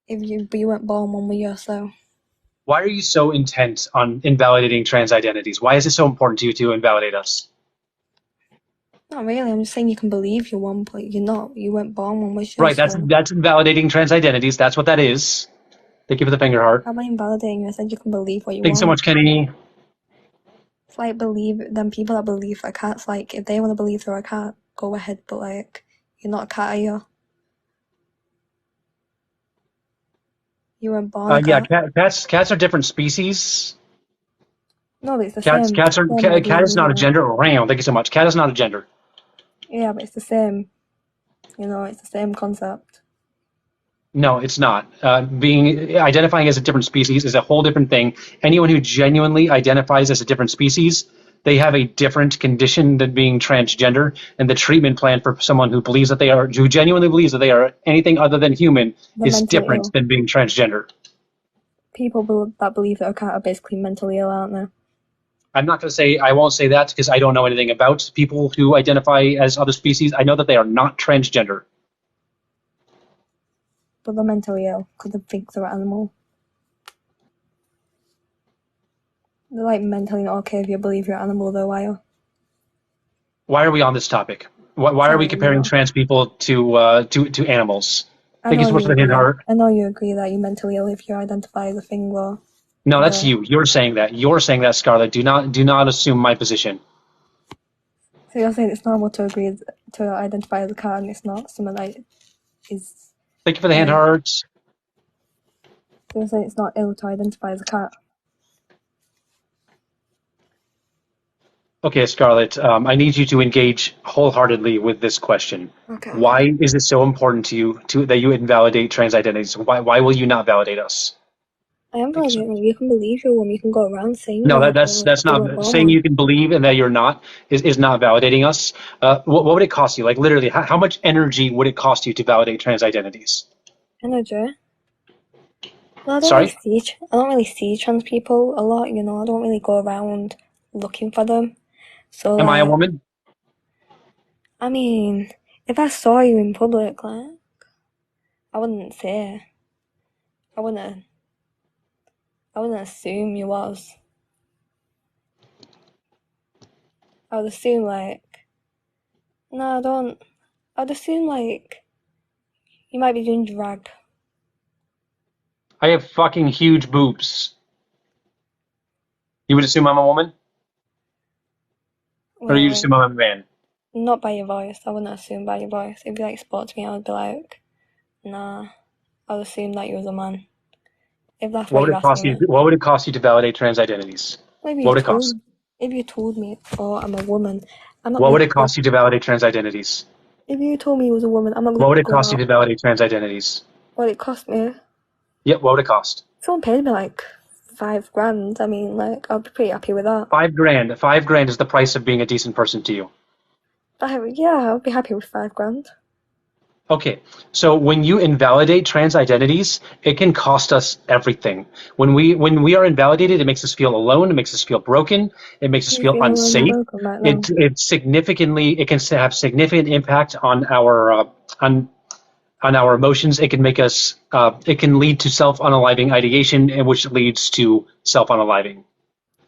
but you weren't born one, were you? So Why are you so intent on invalidating trans identities? Why is it so important to you to invalidate us? not really. I'm just saying you can believe you're one, but you're not. You weren't born one, was you? Right, that's invalidating trans identities. That's what that is. Thank you for the finger heart. How am I invalidating you? I said you can believe what you Thank you want. so much, Kenny. It's like them people that believe a cat's like if they want to believe they're a cat, go ahead. But like you're not a cat, are you? You weren't born a Yeah, cat. cats are different species. No, but it's the Cat same. is not a gender. Ram. Thank you so much. Cat is not a gender. Yeah, but it's the same. It's the same concept. No, it's not. Identifying as a different species is a whole different thing. Anyone who genuinely identifies as a different species, they have a different condition than being transgender, and the treatment plan for someone who genuinely believes that they are anything other than human They're is mentally different ill. than being transgender. People that believe they're a cat are basically mentally ill, aren't they? I won't say that because I don't know anything about people who identify as other species. I know that they are not transgender. But they're mentally ill because they think they're an animal. They're like mentally not okay if you believe you're an animal, though, are you? Why are we on this topic? Why are we comparing trans people to animals? I Thank you know so much you for the hand agree. heart. I know you agree that you're mentally ill if you identify as a thing, though. No, that's But you. You're saying that. You're saying that, Scarlett. Do not assume my position. so you're saying it's normal to agree to identify as a cat, and it's not something that is Thank you for the hand like. hearts. So you're saying it's not ill to identify as a cat. Okay, Scarlett, I need you to engage wholeheartedly with this question. Okay. Why is it so important to you that you invalidate trans identities? Why will you not validate us? I am Thank you so validating. much. You can believe you're a woman. You can go around saying No, that, that's but you not weren't born saying one. you can believe and that you're not is not validating us. What would it cost you? Like literally, how much energy would it cost you to validate trans identities? Energy. Well, Sorry? I don't really see trans people a lot. You know, I don't really go around looking for them. So Am I a like, woman? I mean, if I saw you in public, like, I wouldn't say. I wouldn't. I wouldn't assume you was. I would assume like. No, I don't. I'd assume like you might be doing drag. I have fucking huge boobs. You would assume I'm a woman, or you Well, assume I'm a man? not by your voice. I wouldn't assume by your voice. If you like spoke to me, I would be like, nah. I'd assume that you was a man. If that's What what would you're it cost asking you? me. What would it cost you to validate trans identities? Maybe What you would it cost? told. If you told me, oh, I'm a woman, I'm not What would gonna it go. cost you to validate trans identities? If you told me you was a woman, I'm not What gonna would it go cost you out. to validate trans identities? What it cost me? Yep, what would it cost? Someone paid me like $5,000. I mean, like, I'll be pretty happy with that. $5,000. $5,000 is the price of being a decent person to you. Yeah, I'll be happy with $5,000. Okay, so when you invalidate trans identities, it can cost us everything. When we are invalidated, it makes us feel alone. It makes us feel broken. It makes us Do you feel feel alone and unsafe. broken right now? It can have significant impact on our emotions. It can make us. It can lead to self-unaliving ideation, which leads to self-unaliving.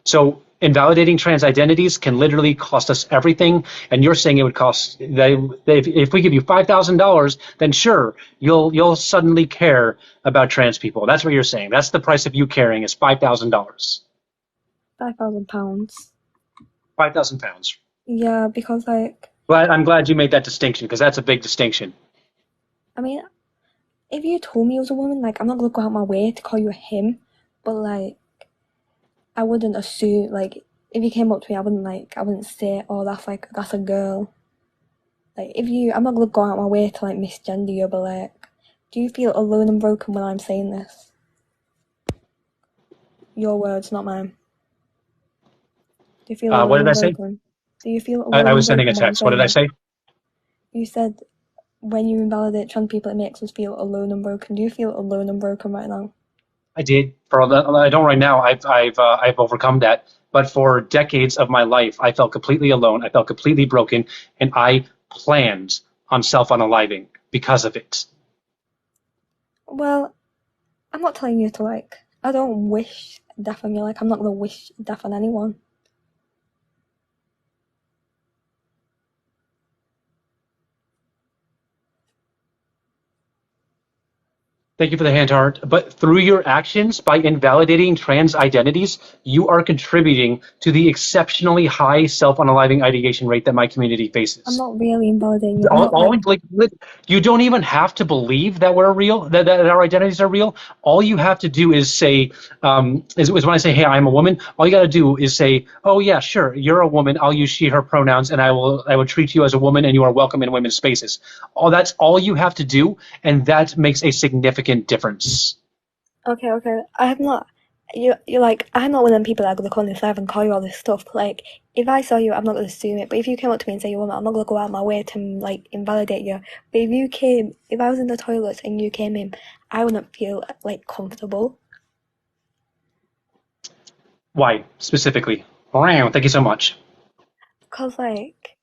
So invalidating trans identities can literally cost us everything. And you're saying it would cost if we give you $5,000, then sure, you'll suddenly care about trans people. That's what you're saying. That's the price of you caring is $5,000. £5,000. 5,000 pounds. Yeah, because like, But I'm glad you made that distinction because that's a big distinction. I mean, if you told me you was a woman, like, I'm not gonna go out my way to call you a him, but like, I wouldn't assume, like, if you came up to me, I wouldn't say, oh, that's a girl. Like, I'm not gonna go out my way to like misgender you, but like, do you feel alone and broken when I'm saying this? Your words, not mine. Do you feel What alone did I and say? broken? Do you feel I alone was and sending a broken when I'm text. What saying did I this? say? You said when you invalidate trans people, it makes us feel alone and broken. Do you feel alone and broken right now? I did. I don't right now. I've overcome that. But for decades of my life, I felt completely alone. I felt completely broken, and I planned on self-unaliving because of it. Well, I'm not telling you to like. I don't wish death on you. Like, I'm not gonna wish death on anyone. Thank you for the hand heart. But through your actions, by invalidating trans identities, you are contributing to the exceptionally high self-unaliving ideation rate that my community I'm faces. not really invalidating you. I'm not like. You don't even have to believe that we're real, that our identities are real. All you have to do is say, is when I say, hey, I'm a woman, all you got to do is say, oh yeah, sure, you're a woman. I'll use she, her pronouns, and I will treat you as a woman, and you are welcome in women's spaces. That's all you have to do, and that makes a significant difference. Okay. I have not. You're like, I'm not one of them people that are gonna come on this live and call you all this stuff. Like, if I saw you, I'm not gonna assume it. But if you came up to me and say you're a woman, I'm not gonna go out of my way to like invalidate you. But if I was in the toilets and you came in, I wouldn't feel like comfortable. Why specifically? Wow, thank you so much. Cause like,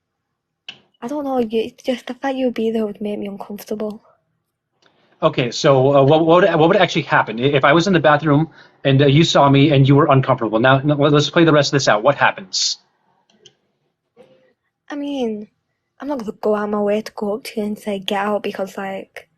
I don't know, just the fact you'd be there would make me uncomfortable. Okay, so what would actually happen if I was in the bathroom and you saw me and you were uncomfortable? Now let's play the rest of this out. What happens? I mean, I'm not gonna go out my way to go up to you and say get out because like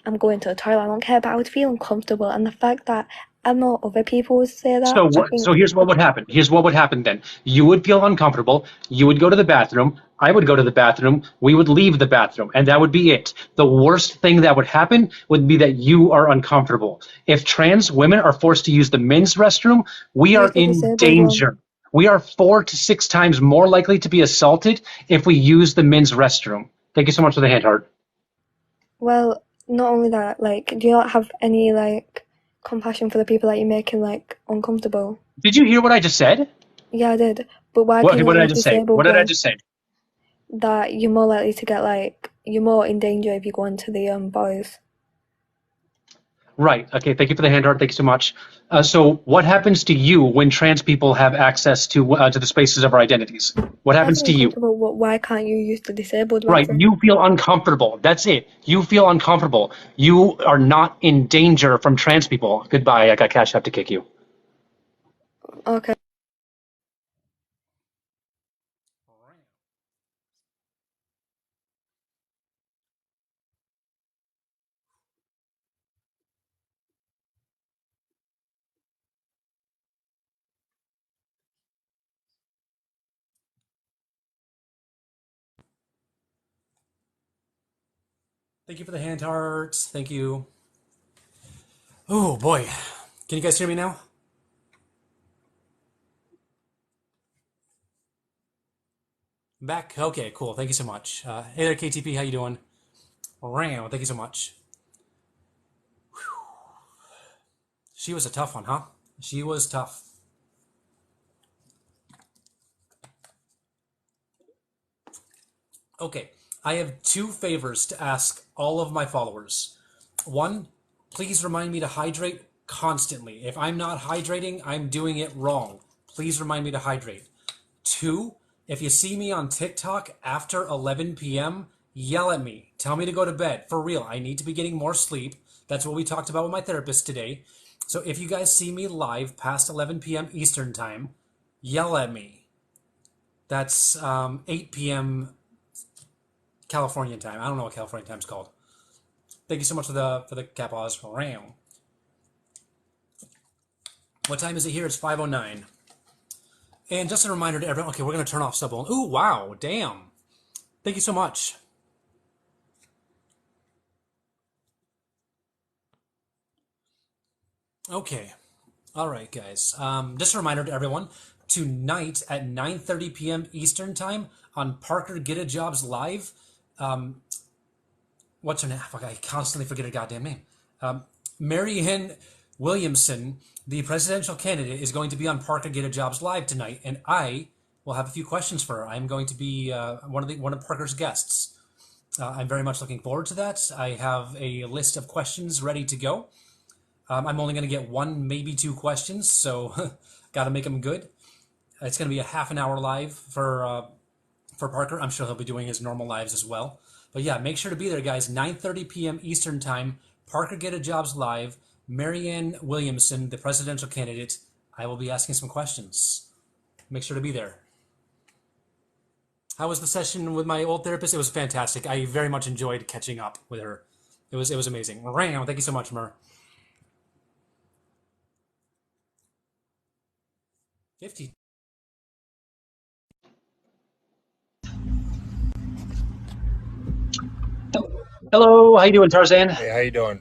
I'm going to the toilet, I don't care, but I would feel uncomfortable. And the fact that I know other people would say that, So I what? think So here's what would happen. Here's what would happen then. You would feel uncomfortable. You would go to the bathroom. I would go to the bathroom. We would leave the bathroom, and that would be it. The worst thing that would happen would be that you are uncomfortable. If trans women are forced to use the men's restroom, we are use the in disabled one. danger. We are 4 to 6 times more likely to be assaulted if we use the men's restroom. Thank you so much for the hand heart. Well, not only that, like, do you not have any, like, compassion for the people that you're making, like, uncomfortable? Did you hear what I just said? Yeah, I did. But why What, can you what not did I use just say? disabled What did I one? just say? That you're more likely to get, like, you're more in danger if you go into the boys. Right. Okay. Thank you for the hand heart. Thank you so much. So, what happens to you when trans people have access to the spaces of our identities? What I happens feel to you? uncomfortable, but why can't you use the disabled Right. bathroom? You feel uncomfortable. That's it. You feel uncomfortable. You are not in danger from trans people. Goodbye. I got Cash App to kick you. Okay. Thank you for the hand hearts. Thank you. Oh boy. Can you guys hear me now? Back? Okay, cool. Thank you so much. Hey there, KTP. How you doing? Wow, thank you so much. She was a tough one, huh? She was tough. Okay, I have 2 favors to ask all of my followers. 1, please remind me to hydrate constantly. If I'm not hydrating, I'm doing it wrong. Please remind me to hydrate. 2, if you see me on TikTok after 11 p.m., yell at me. Tell me to go to bed. For real, I need to be getting more sleep. That's what we talked about with my therapist today. So if you guys see me live past 11 p.m. Eastern time, yell at me. That's 8 p.m. Californian time. I don't know what California time's called. Thank you so much for the capos. What time is it here? It's 5:09. And just a reminder to everyone. Okay, we're gonna turn off sub. Ooh, wow, damn. Thank you so much. Okay. All right, guys. Just a reminder to everyone. Tonight at 9:30 p.m. Eastern time on Parker Get a Jobs Live. What's her name? Fuck, I constantly forget her goddamn name. Marianne Williamson, the presidential candidate, is going to be on Parker Get a Jobs Live tonight, and I will have a few questions for her. I'm going to be one of Parker's guests. I'm very much looking forward to that. I have a list of questions ready to go. I'm only going to get 1, maybe 2 questions, so got to make them good. It's going to be a half an hour live for Parker. I'm sure he'll be doing his normal lives as well. But yeah, make sure to be there, guys. 9:30 p.m. Eastern time. Parker Get a Jobs Live. Marianne Williamson, the presidential candidate. I will be asking some questions. Make sure to be there. How was the session with my old therapist? It was fantastic. I very much enjoyed catching up with her. It was amazing. Thank you so much, Mer. 50. Hello. How you doing, Tarzan? Hey, how you doing?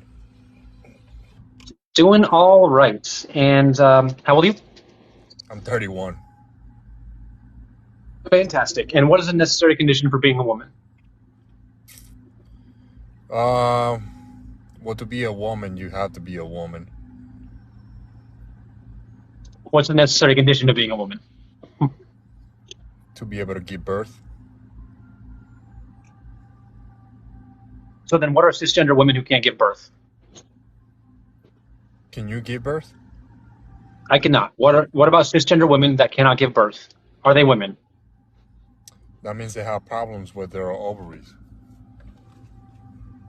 Doing all right. And how old are you? I'm 31. Fantastic. And what is a necessary condition for being a woman? Well, to be a woman, you have to be a woman. What's the necessary condition to being a woman? To be able to give birth. So then what are cisgender women who can't give birth? Can you give birth? I cannot. What about cisgender women that cannot give birth? Are they women? That means they have problems with their ovaries.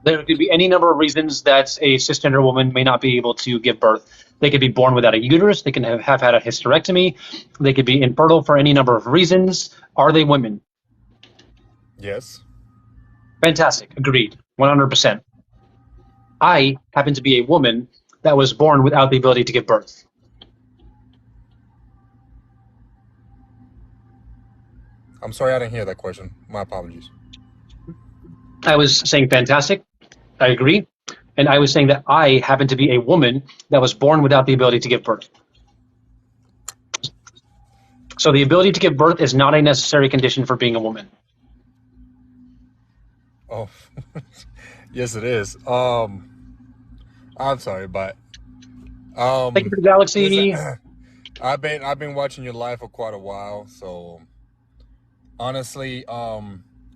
There could be any number of reasons that a cisgender woman may not be able to give birth. They could be born without a uterus. They can have had a hysterectomy. They could be infertile for any number of reasons. Are they women? Yes. Fantastic. Agreed. 100%. I happen to be a woman that was born without the ability to give birth. I'm sorry, I didn't hear that question. My apologies. I was saying fantastic. I agree. And I was saying that I happen to be a woman that was born without the ability to give birth. So the ability to give birth is not a necessary condition for being a woman. Oh, yes, it is. I'm sorry, but Thank you um, for the listen, galaxy. I've been watching your live for quite a while, so honestly,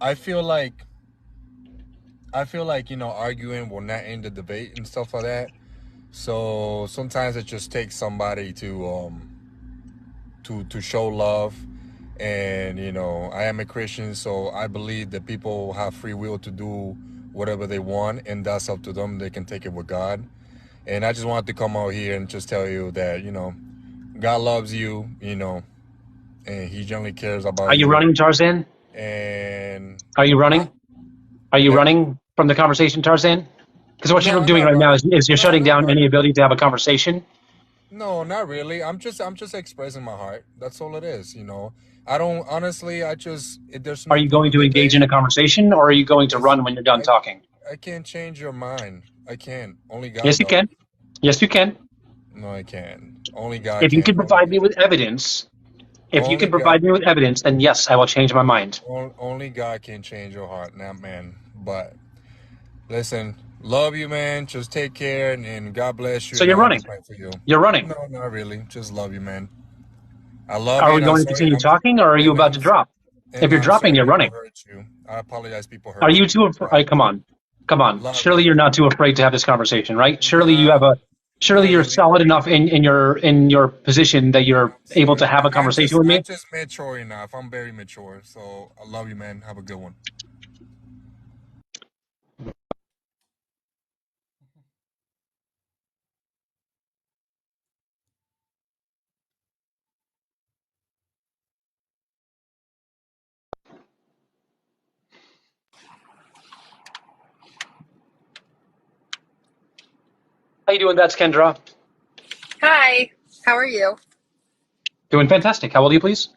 I feel like arguing will not end the debate and stuff like that. So sometimes it just takes somebody to show love, and I am a Christian, so I believe that people have free will to do whatever they want, and that's up to them. They can take it with God. And I just wanted to come out here and just tell you that God loves you, and He generally cares Are about you you. running, Tarzan? And Are you I, running? Are you yeah, running from the conversation, Tarzan? Because what you're no, I'm doing not right now running. is you're No, shutting not down any running. ability to have a conversation. No, not really. I'm just expressing my heart. That's all it is. I don't honestly. There's Are no you point going of to engage in debate. a conversation, or are you going to It's run when you're done I talking? I can't change your mind. I can't. Only God Yes, you does. can. Yes, you can. No, I can't. Only God If you can can. provide me with evidence, if you Only can God. provide me with evidence, then yes, I will change my mind. Only God can change your heart, not man. But listen, love you, man. Just take care, and God bless you. So And you're I have a running. plan for you. You're running. No, not really. Just love you, man. I love Are you, we and I'm going to sorry. continue talking, or are you And about I'm to drop? If and you're I'm dropping, sorry you're people running. hurt you. I apologize people Are hurt you you. too? But Come on, come on. love Surely you. you're not too afraid to have this conversation, right? Surely you have Nah, a. Surely not you're really. solid enough in your position that you're I'm able sorry. to have a I'm conversation just with I'm me. just mature enough. I'm very mature. So I love you, man. Have a good one. How you doing, that's Kendra? Hi, how are you? Doing fantastic. How old are you, please?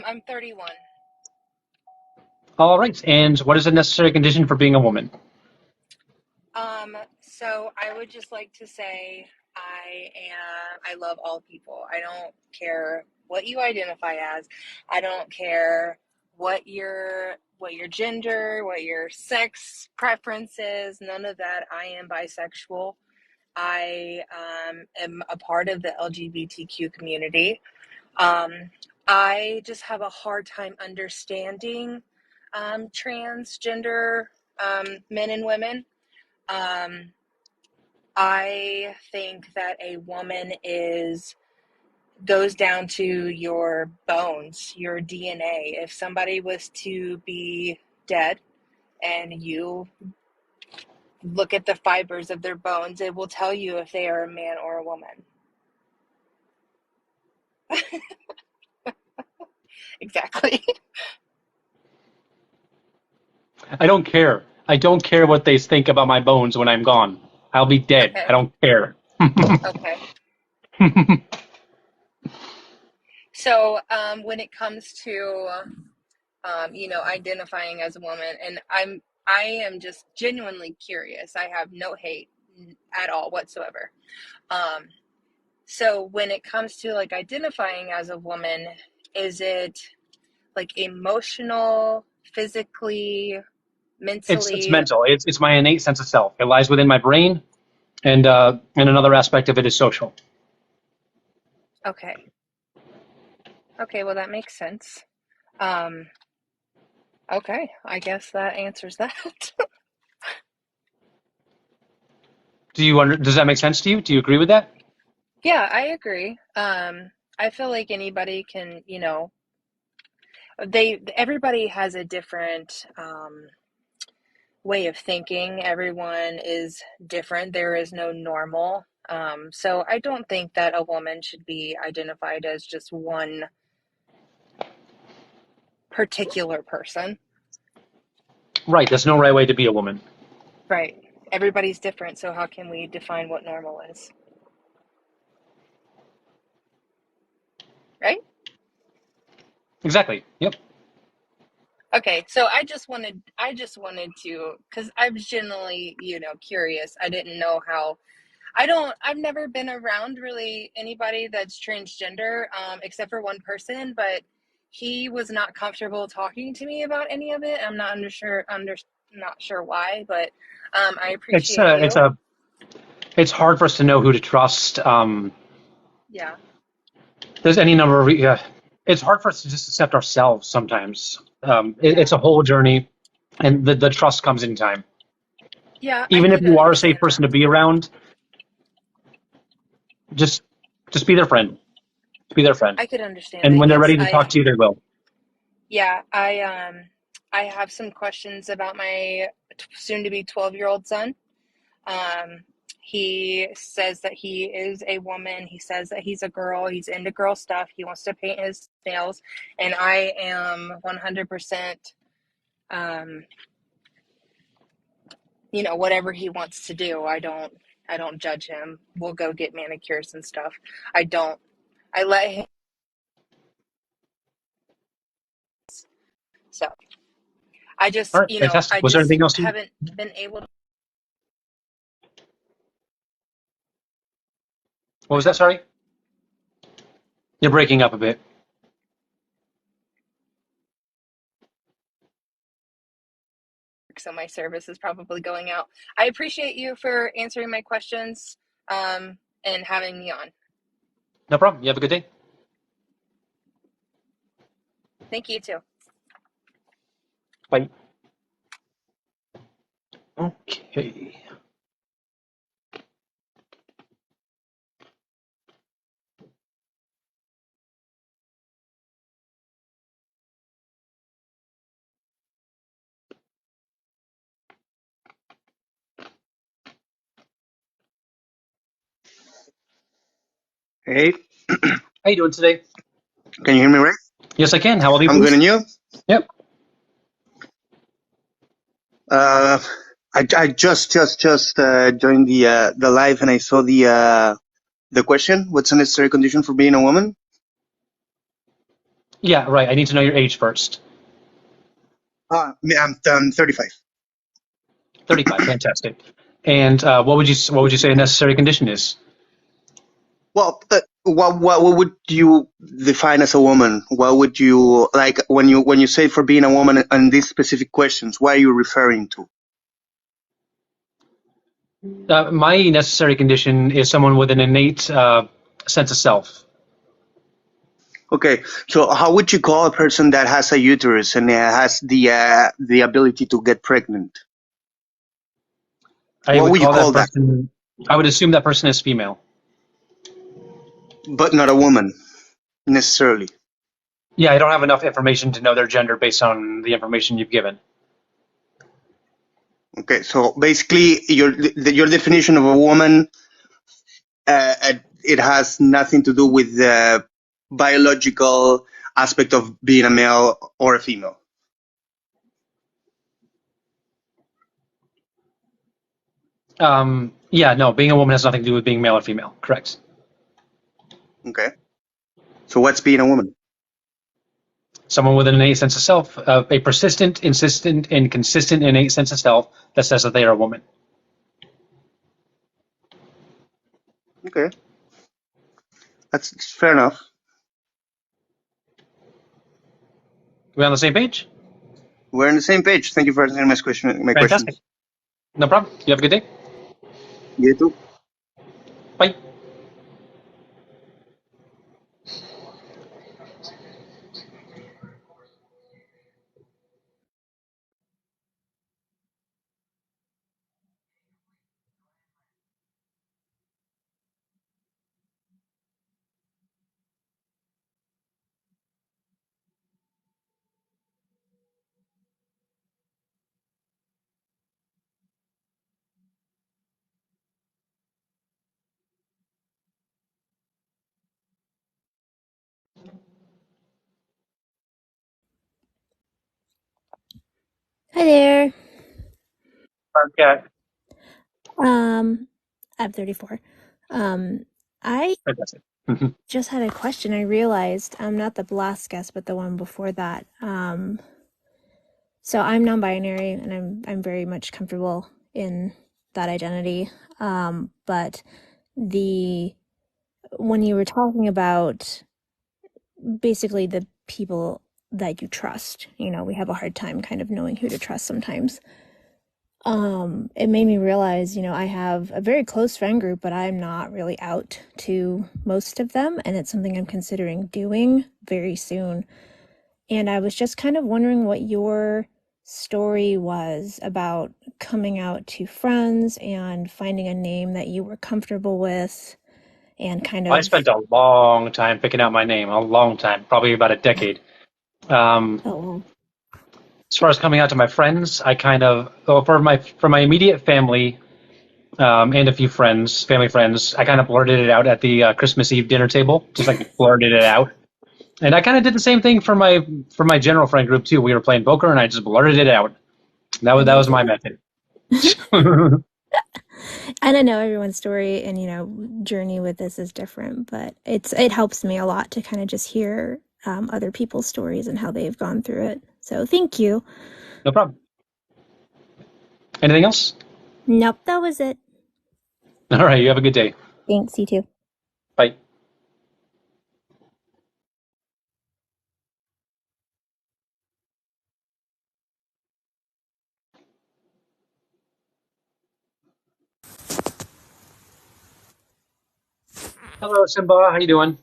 I'm 31. All right. And what is a necessary condition for being a woman? So I would just like to say I love all people. I don't care what you identify as. I don't care what your gender, what your sex preference is, none of that. I am bisexual. I am a part of the LGBTQ community. Um, I just have a hard time understanding transgender men and women. Um, I think that a woman goes down to your bones, your DNA. If somebody was to be dead and you look at the fibers of their bones, it will tell you if they are a man or a woman. Exactly. I don't care. I don't care what they think about my bones when I'm gone. I'll be dead. I Okay. don't care. Okay. So when it comes to identifying as a woman, and I am just genuinely curious. I have no hate at all whatsoever. Um, so when it comes to like identifying as a woman, is it like emotional, physically, It's mentally? mental. It's my innate sense of self. It lies within my brain, and another aspect of it is social. Okay. Okay, well that makes sense. Um, okay, I guess that answers that. Does that make sense to you? Do you agree with that? Yeah, I agree. I feel like anybody can, everybody has a different way of thinking. Everyone is different. There is no normal. So I don't think that a woman should be identified as just one particular person. Right. There's no right way to be a woman. Right. everybody's different, so how can we define what normal is? Right? Exactly. Yep. Okay, so I just wanted to, because I was genuinely, curious. I didn't know how. I've never been around really anybody that's transgender, except for one person, but he was not comfortable talking to me about any of it. I'm not sure why, but I It's appreciate you. it's hard for us to know who to trust. Yeah. There's any number of it's hard for us to just accept ourselves sometimes. Yeah. It's a whole journey, and the trust comes in time. Yeah, I Even if could you are a safe understand person that. to be around, just be their friend. Be their friend, I could understand and it. when they're ready to talk to you, they will. Yeah, I have some questions about my soon to be 12-year-old son. Um, he says that he is a woman. He says that he's a girl. He's into girl stuff. He wants to paint his nails, and I am 100%, whatever he wants to do. I don't judge him. We'll go get manicures and stuff. I let him. So I All just, right, fantastic. Was there anything else? haven't been able to What was that? Sorry, you're breaking up a bit. so my service is probably going out. I appreciate you for answering my questions, and having me on. No problem. You have a good day. Thank you too. Bye. Okay. Hey, How you doing today? can you hear me right? Yes, I can. How old are you, I'm good, please? and you? Yep. Uh, I just joined the live, and I saw the question. What's a necessary condition for being a woman? Yeah, right. I need to know your age first. I'm 35. 35. Fantastic. And what would you say a necessary condition is? Well, what would you define as a woman? What would you like when you say for being a woman and these specific questions? What are you referring to? My necessary condition is someone with an innate sense of self. Okay, so how would you call a person that has a uterus and has the ability to get pregnant? I What would would you call that call that? person. I would assume that person is female. But not a woman necessarily. Yeah, I don't have enough information to know their gender based on the information you've given. Okay, so basically, your definition of a woman, it has nothing to do with the biological aspect of being a male or a female. Yeah, no, being a woman has nothing to do with being male or female. Correct. Okay, so what's being a woman? Someone with an innate sense of self, a persistent, insistent, and consistent innate sense of self that says that they are a woman. Okay, that's fair enough. We on the same page? We're on the same page. Thank you for answering my Fantastic. questions. No problem. You have a good day. You too. Bye. Hi there. Okay. I'm 34. I Fantastic. just had a question. I realized I'm not the last guest, but the one before that. So I'm non-binary, and I'm very much comfortable in that identity. But when you were talking about basically the people that you trust, we have a hard time kind of knowing who to trust sometimes. It made me realize, I have a very close friend group, but I'm not really out to most of them, and it's something I'm considering doing very soon. And I was just kind of wondering what your story was about coming out to friends and finding a name that you were comfortable with and kind I of, spent a long time picking out my name, a long time, probably about a decade. oh, wow. As far as coming out to my friends, I kind of, for my immediate family and a few family friends, I kind of blurted it out at the Christmas Eve dinner table, just like blurted it out. And I kind of did the same thing for my general friend group too. We were playing poker, and I just blurted it out. That was my method. And I know everyone's story and journey with this is different, but it helps me a lot to kind of just hear other people's stories and how they've gone through it. So thank you. No problem. Anything else? Nope, that was it. All right. You have a good day. Thanks, you too. Bye. Hello, Simba. How you doing?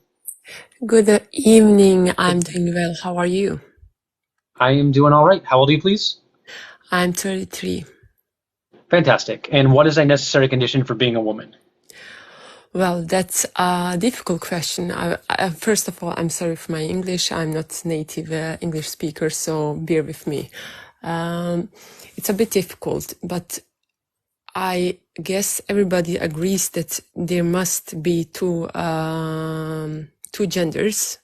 Good evening. I'm doing well. How are you? I am doing all right. How old are you, please? I'm 33. Fantastic. And what is a necessary condition for being a woman? Well, that's a difficult question. First of all, I'm sorry for my English. I'm not native English speaker, so bear with me. It's a bit difficult, but I guess everybody agrees that there must be two genders.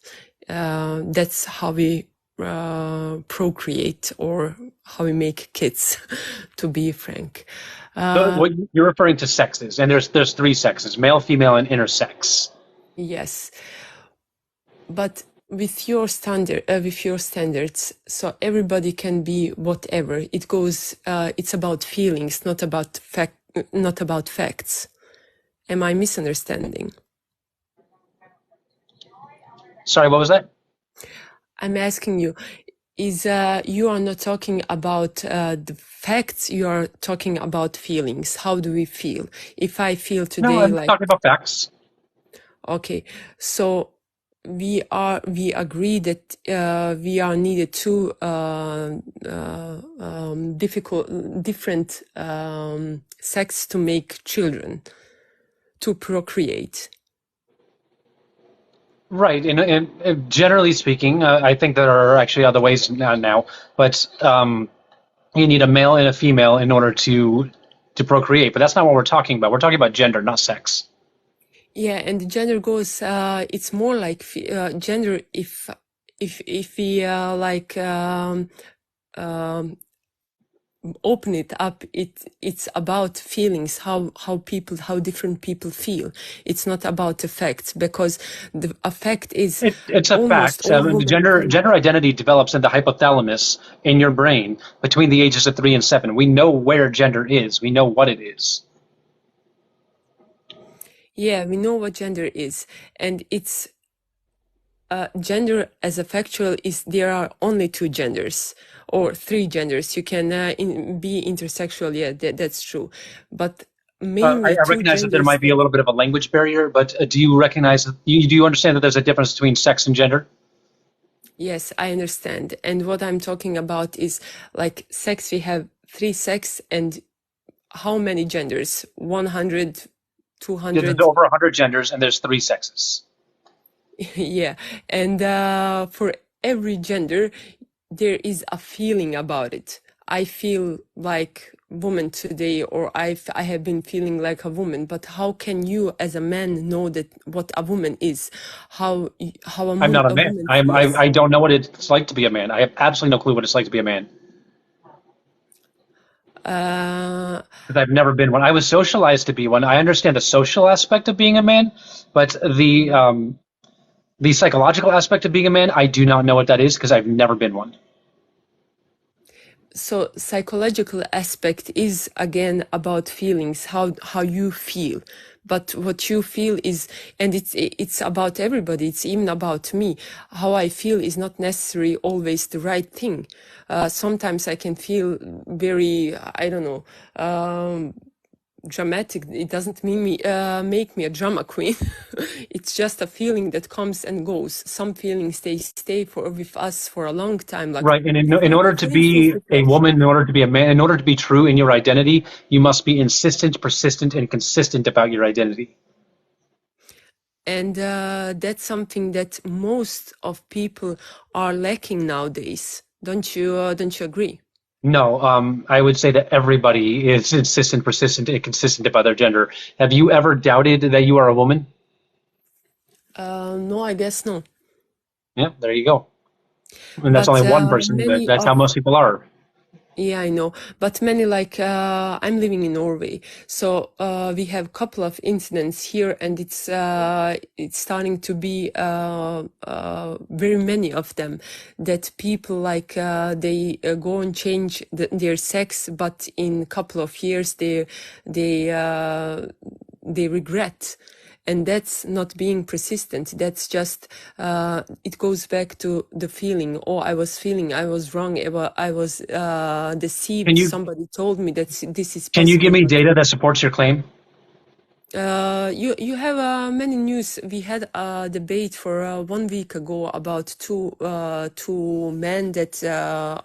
That's how we procreate, or how we make kids, to be frank. What you're referring to sexes, and there's three sexes: male, female, and intersex. Yes, but with your standards, so everybody can be whatever. It goes. It's about feelings, not about facts. Am I misunderstanding? Sorry, what was that? I'm asking you, you are not talking about the facts, you are talking about feelings. How do we feel? If I feel today No, I'm talking about facts. Okay, so we agree that we are needed two different sex to make children, to procreate. Right, and generally speaking, I think there are actually other ways now, but you need a male and a female in order to procreate. But that's not what we're talking about. We're talking about gender, not sex. Yeah, and the gender goes. It's more like gender. If we open it up, it's about feelings, how different people feel. It's not about the facts, because the effect is it's a fact. Gender identity develops in the hypothalamus in your brain between the ages of 3 and 7. We know where gender is. We know what it is. Yeah, we know what gender is, and it's gender as a factual is there are only two genders or three genders. You can be intersexual. Yeah, that's true. But mainly I recognize that there might be a little bit of a language barrier, but do you recognize, do you understand that there's a difference between sex and gender? Yes, I understand. And what I'm talking about is like sex. We have three sex, and how many genders? 100, 200? There's over 100 genders, and there's three sexes. Yeah, and for every gender, there is a feeling about it. I feel like woman today, or I have been feeling like a woman. But how can you, as a man, know that what a woman is? How I'm not a man. I don't know what it's like to be a man. I have absolutely no clue what it's like to be a man. because I've never been one. I was socialized to be one. I understand the social aspect of being a man, but the psychological aspect of being a man, I do not know what that is because I've never been one. So psychological aspect is again about feelings, how you feel. But what you feel is, and it's about everybody. It's even about me. How I feel is not necessarily always the right thing. Sometimes I can feel very, I don't know, dramatic. It doesn't mean make me a drama queen. It's just a feeling that comes and goes. Some feelings they stay with us for a long time. Like Right, and in order to for instance, be a woman, in order to be a man, in order to be true in your identity, you must be insistent, persistent, and consistent about your identity. and that's something that most of people are lacking nowadays. Don't you agree? No, I would say that everybody is insistent, persistent, and consistent about their gender. Have you ever doubted that you are a woman? No, I guess no. Yeah, there you go. And that's But only one person, but many that's how of most people are. Yeah, I know. But many like I'm living in Norway, so we have a couple of incidents here, and it's starting to be very many of them that people like they go and change their sex, but in a couple of years they regret. And that's not being persistent. That's just, it goes back to the feeling. Oh, I was feeling I was wrong. I was deceived. Can you Somebody told me that this is can you give possible. me But data that supports your claim? you have many news. We had a debate for 1 week ago about two men that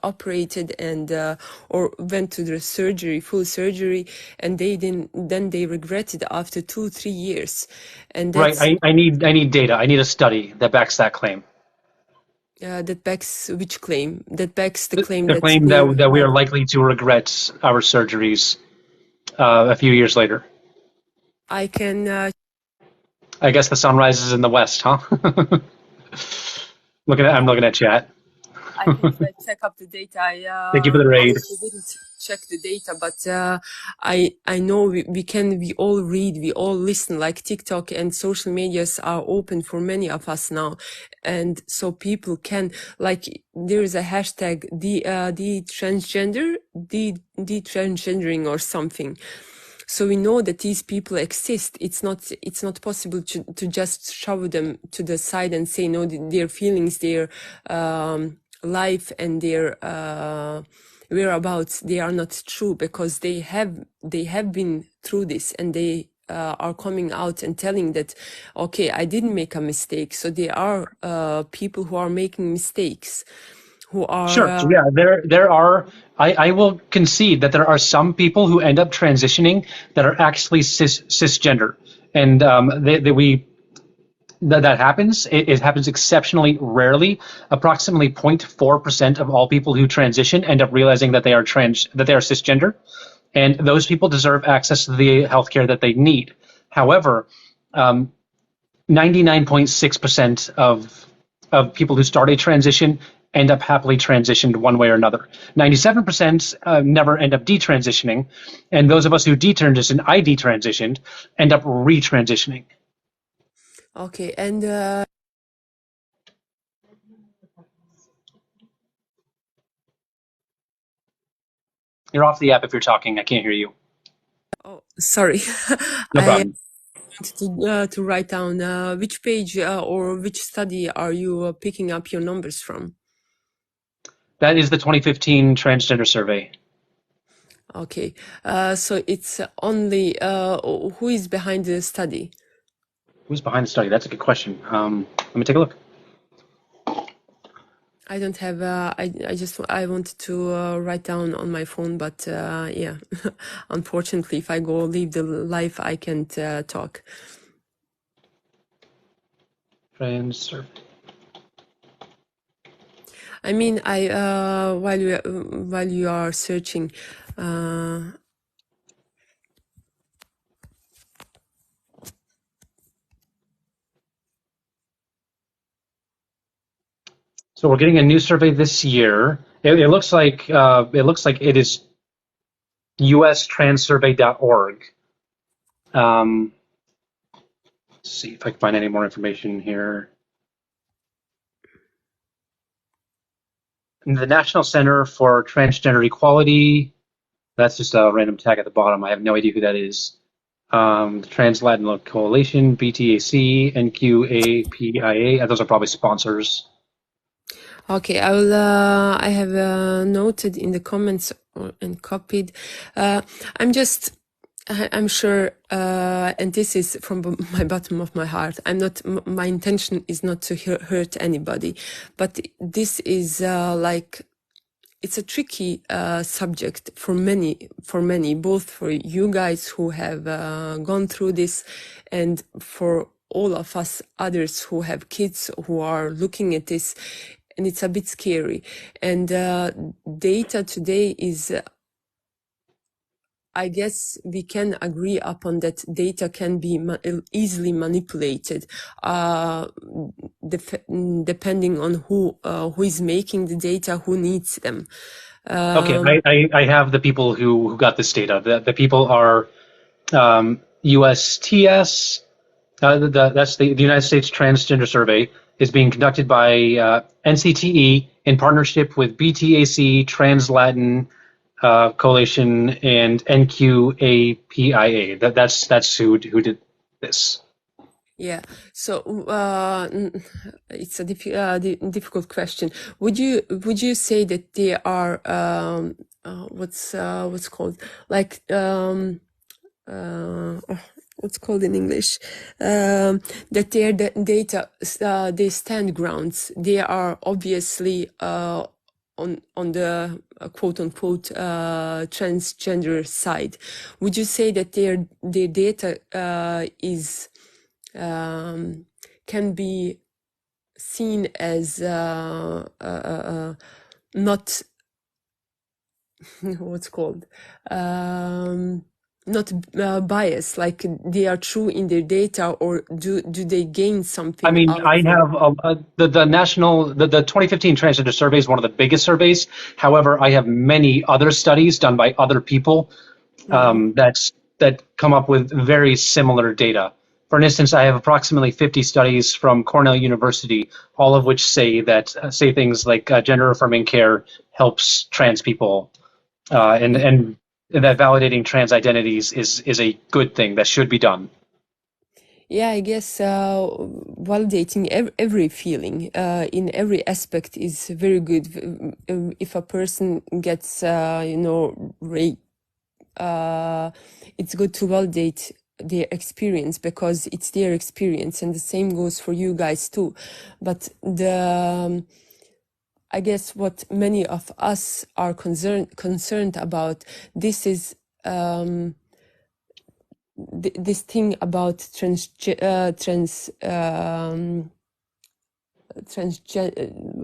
operated and or went to the surgery, full surgery, and then they regretted after 2-3 years, and Right, that's I need data. I need a study that backs that claim. that backs which claim? That backs the claim The that claim they that we are likely to regret our surgeries a few years later. I can I guess the sun rises in the west, huh? I'm looking at chat. I can try to check up the data. Thank you for the raid. Honestly didn't check the data, but I know we all read, we all listen. Like TikTok and social medias are open for many of us now, and so people can like there is a hashtag the transgender, the transgendering or something. So we know that these people exist. It's not possible to just shove them to the side and say no, their feelings, their life and their whereabouts, they are not true, because they have been through this, and they are coming out and telling that, okay, I didn't make a mistake. So there are people who are making mistakes, who are Sure. Yeah, there are. I will concede that there are some people who end up transitioning that are actually cisgender, and that happens. It happens exceptionally rarely. Approximately 0.4% of all people who transition end up realizing that they are cisgender, and those people deserve access to the healthcare that they need. However, 99.6% of people who start a transition end up happily transitioned one way or another. 97% never end up detransitioning, and those of us who detransition, I detransitioned, end up retransitioning. okay. And You're off the app if you're talking. I can't hear you. oh, sorry. No I problem. wanted to write down which page or which study are you picking up your numbers from? That is the 2015 transgender survey. Okay, so it's only who is behind the study? Who's behind the study? That's a good question. Let me take a look. I don't have. I wanted to write down on my phone, but yeah, unfortunately, if I go leave the live, I can't talk. Trans survey. I mean, while you are searching, So we're getting a new survey this year. It looks like it is ustranssurvey.org. Let's see if I can find any more information here. The National Center for Transgender Equality, that's just a random tag at the bottom. I have no idea who that is. The Trans-Latin Coalition, BTAC, NQAPIA, those are probably sponsors. Okay, I have noted in the comments and copied. I'm sure, and this is from my bottom of my heart. My intention is not to hurt anybody, but this is it's a tricky subject for many, both for you guys who have gone through this, and for all of us others who have kids who are looking at this, and it's a bit scary. And data today is, I guess we can agree upon that data can be easily manipulated, depending on who is making the data, who needs them. Okay, I have the people who got this data. The people are USTS, that's the United States Transgender Survey, is being conducted by NCTE in partnership with BTAC, Trans-Latin Coalition, and NQAPIA. That's who did this. Yeah, so it's a difficult question. Would you say that they are what's called like what's called in English, that their data, they stand grounds. They are obviously on the quote unquote transgender side. Would you say that their data is can be seen as not what's called not biased, like they are true in their data, or do they gain something? I mean, out I of have the 2015 Transgender Survey is one of the biggest surveys. However, I have many other studies done by other people that come up with very similar data. For instance, I have approximately 50 studies from Cornell University, all of which say things like gender affirming care helps trans people, and that validating trans identities is a good thing that should be done. Yeah, I guess validating every feeling in every aspect is very good. If a person gets, raped, it's good to validate their experience because it's their experience, and the same goes for you guys too. But I guess what many of us are concerned about, this is this thing about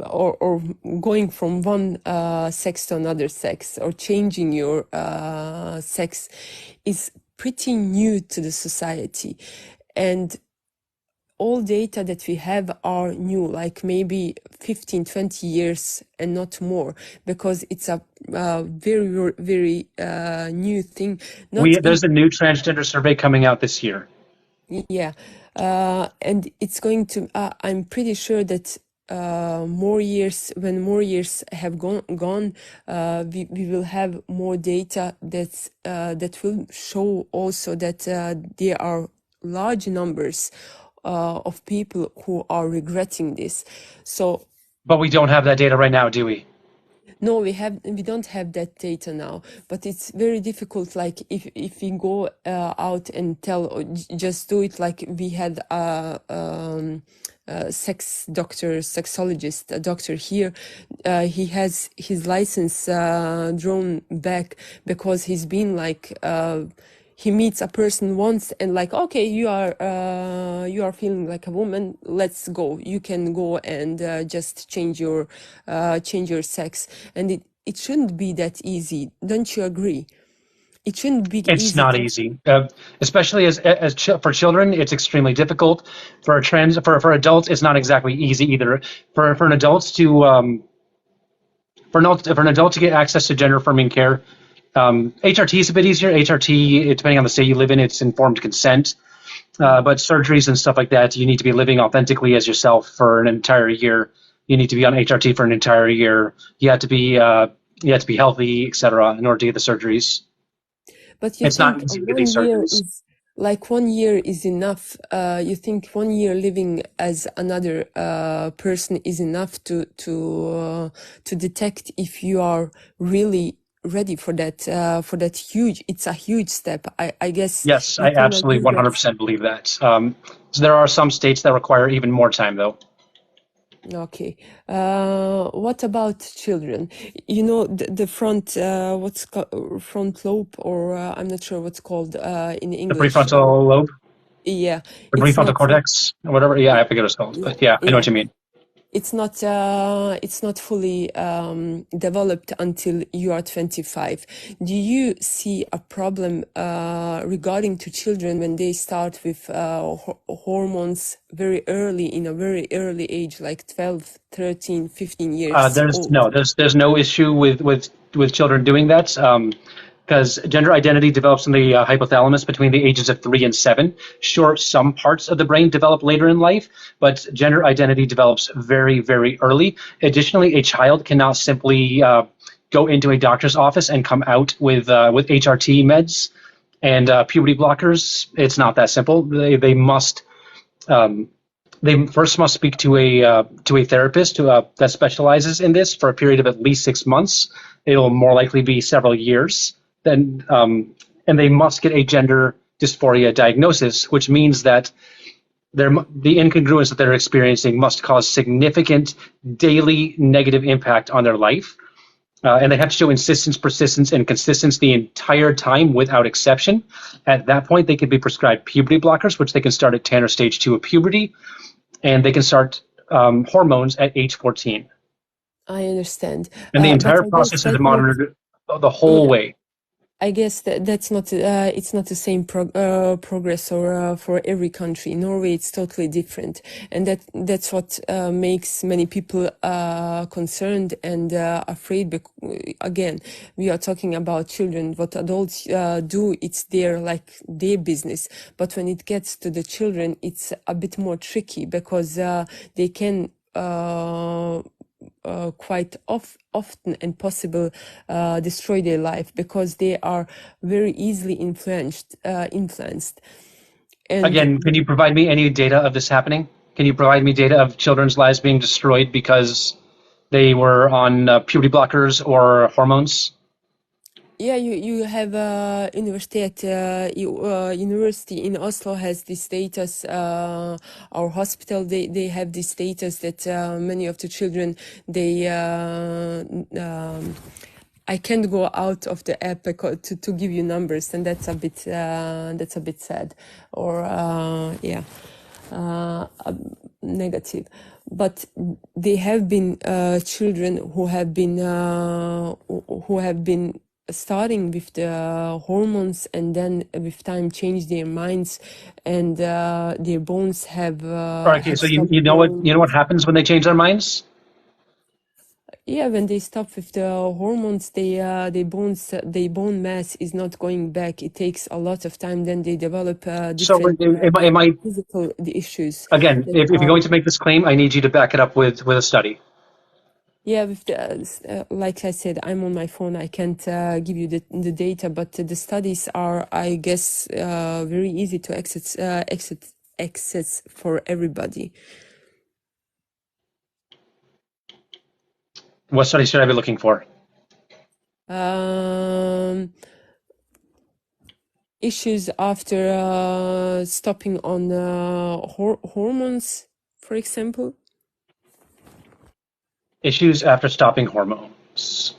or going from one sex to another sex, or changing your sex, is pretty new to the society, and all data that we have are new, like maybe 15-20 years and not more, because it's a very, very new thing. There's a new transgender survey coming out this year. Yeah, and it's going to, I'm pretty sure that when more years have gone, we will have more data that will show also that there are large numbers of people who are regretting this. So, but we don't have that data right now, do we? No, we don't have that data now, but it's very difficult. Like if we go out and tell, or just do it like we had sexologist, a doctor here. He has his license drawn back because he's been like. He meets a person once and like, okay, you are feeling like a woman. Let's go. You can go and just change your sex. And it shouldn't be that easy. Don't you agree? It shouldn't be. It's not easy, especially as for children. It's extremely difficult. For adults, it's not exactly easy either. For an adult to get access to gender affirming care. HRT is a bit easier. HRT, depending on the state you live in, it's informed consent. But surgeries and stuff like that, you need to be living authentically as yourself for an entire year. You need to be on HRT for an entire year. You have to be healthy, etc., in order to get the surgeries. But you It's not think easy to get these surgeries. 1 year is enough? You think 1 year living as another person is enough to detect if you are really ready for that huge? It's a huge step. I guess Yes, you I can absolutely agree that. 100% believe that. So there are some states that require even more time, though. Okay. What about children? You know, the front, front lobe, or I'm not sure what's called in The English. prefrontal lobe, Yeah, the it's prefrontal not. cortex, or whatever. Yeah, I forget what it's called, but yeah, I know what you mean. It's not fully developed until you are 25. Do you see a problem regarding to children when they start with hormones very early, in a very early age, like 12, 13, 15 years old? There's no issue with children doing that. Because gender identity develops in the hypothalamus between the ages of 3 and 7. Sure, some parts of the brain develop later in life, but gender identity develops very, very early. Additionally, a child cannot simply go into a doctor's office and come out with HRT meds and puberty blockers. It's not that simple. They must they first must speak to a therapist that specializes in this for a period of at least 6 months. It'll more likely be several years. Then, and they must get a gender dysphoria diagnosis, which means that the incongruence that they're experiencing must cause significant daily negative impact on their life. And they have to show insistence, persistence, and consistency the entire time without exception. At that point, they can be prescribed puberty blockers, which they can start at Tanner stage 2 of puberty, and they can start hormones at age 14. I understand. And the But entire I guess process is that's not. monitored the whole way. I guess that's not it's not the same progress or for every country. In Norway, it's totally different, and that's what makes many people concerned and afraid. Again, we are talking about children. What adults do, it's their business. But when it gets to the children, it's a bit more tricky because they can. Quite often and possible destroy their life because they are very easily influenced. And Again, can you provide me any data of this happening? Can you provide me data of children's lives being destroyed because they were on puberty blockers or hormones? yeah, you have university at university in Oslo has this status. Our hospital they have this status that many of the children they. I can't go out of the app to give you numbers, and that's a bit sad, or negative. But they have been children who have been starting with the hormones and then with time change their minds and their bones have Okay, so stopped you know growing. what happens when they change their minds? Yeah, when they stop with the hormones, their bone mass is not going back. It takes a lot of time. Then they develop So different am I physical issues. again? That If you're are, going to make this claim, I need you to back it up with a study. yeah, with the like I said, I'm on my phone. I can't give you the data, but the studies are, I guess, very easy to access for everybody. What study should I be looking for? Issues after stopping on hormones, for example. Issues after stopping hormones.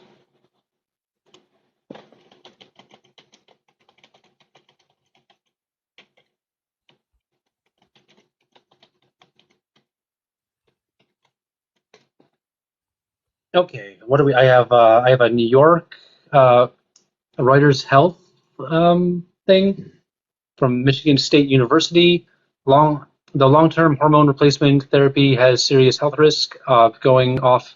Okay, what do we? I have a New York Reuters Health thing from Michigan State University. The long-term hormone replacement therapy has serious health risk of going off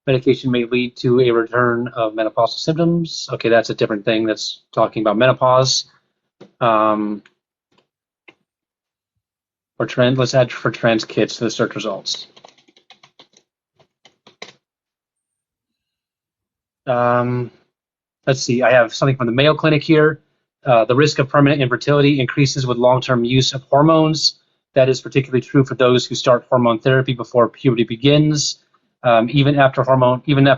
medication may lead to a return of menopausal symptoms. Okay, that's a different thing. That's talking about menopause. Let's add for trans kids to the search results. Let's see, I have something from the Mayo Clinic here. The risk of permanent infertility increases with long-term use of hormones. That is particularly true for those who start hormone therapy before puberty begins. Even after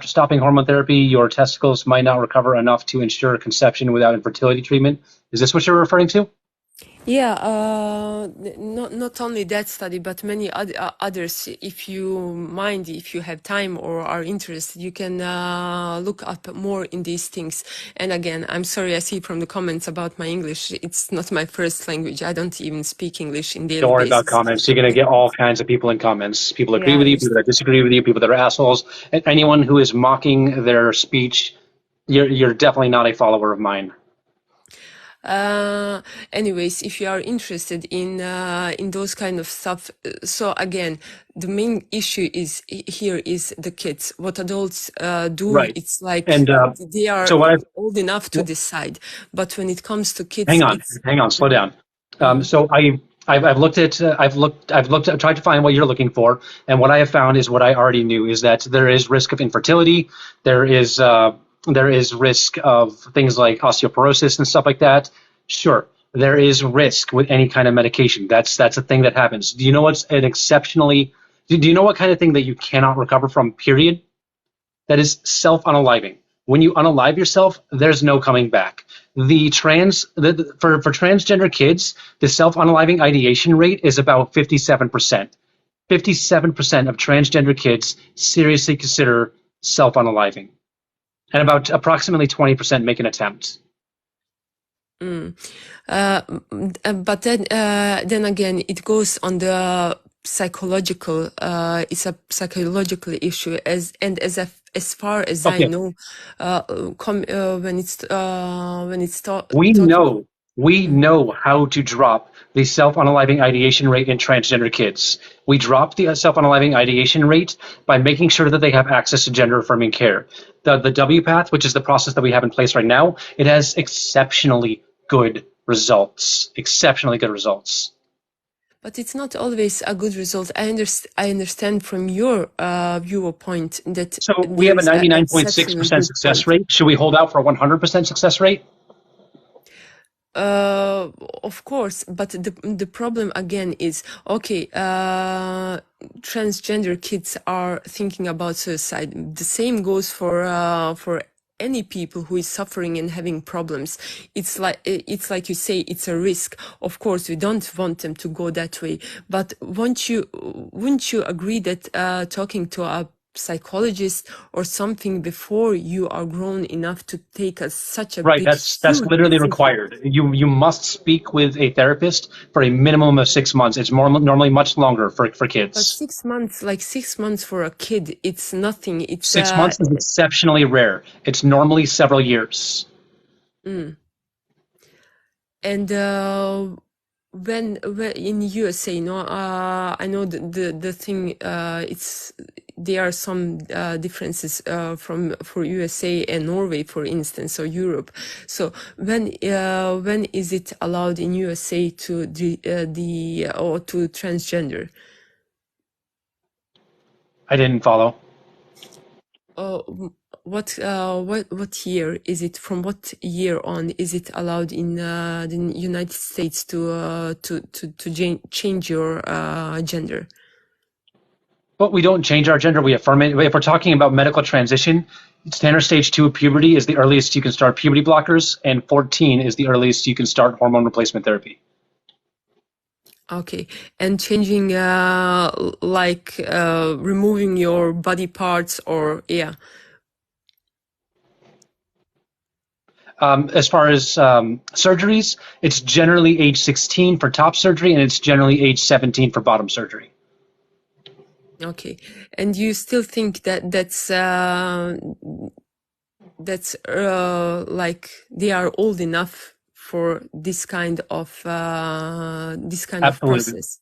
stopping hormone therapy, your testicles might not recover enough to ensure conception without infertility treatment. Is this what you're referring to? Yeah, not only that study, but many others. If you have time or are interested, you can look up more in these things. And again, I'm sorry, I see from the comments about my English, it's not my first language. I don't even speak English in daily Don't worry about basis. comments. You're going to get all kinds of people in comments. People agree Yeah, with you, people that disagree with you, people that are assholes. And anyone who is mocking their speech, you're definitely not a follower of mine. Anyways, if you are interested in those kind of stuff, so again, the main issue is here is the kids. What adults do, Right. it's like And they are so old enough to decide. But when it comes to kids, hang on, slow down. So I've tried to find what you're looking for, and what I have found is what I already knew, is that there is risk of infertility, there is risk of things like osteoporosis and stuff like that. Sure, there is risk with any kind of medication. That's a thing that happens. Do you know what's an exceptionally? Do you know what kind of thing that you cannot recover from? Period. That is self-unaliving. When you unalive yourself, there's no coming back. For transgender kids, the self-unaliving ideation rate is about 57%. 57% of transgender kids seriously consider self-unaliving, and about approximately 20% make an attempt. But then again, it goes on the psychological. It's a psychological issue, as far as I know, when it's we know how to drop the self-unaliving ideation rate in transgender kids. We drop the self-unaliving ideation rate by making sure that they have access to gender-affirming care. The WPATH, which is the process that we have in place right now, it has exceptionally good results. Exceptionally good results. But it's not always a good result. I understand from your viewpoint that. So we have a 99.6% success rate. Should we hold out for a 100% success rate? Of course, but the problem again is, okay, transgender kids are thinking about suicide. The same goes for any people who is suffering and having problems. It's like you say, it's a risk. Of course, we don't want them to go that way. But wouldn't you agree that talking to a psychologist or something before you are grown enough to take such a right, big that's literally required. You must speak with a therapist for a minimum of 6 months. It's normally much longer for kids. But 6 months, like 6 months for a kid, it's nothing. It's 6 months is exceptionally rare. It's normally several years. And when in USA, I know the thing. There are some differences for USA and Norway, for instance, or Europe. So when is it allowed in USA to to transgender? I didn't follow. What year is it? From what year on is it allowed in the United States to change your gender? But we don't change our gender, we affirm it. If we're talking about medical transition, standard stage 2 of puberty is the earliest you can start puberty blockers, and 14 is the earliest you can start hormone replacement therapy. Okay, and changing removing your body parts, or as far as surgeries, it's generally age 16 for top surgery, and it's generally age 17 for bottom surgery. Okay, and you still think that's like they are old enough for this kind of process?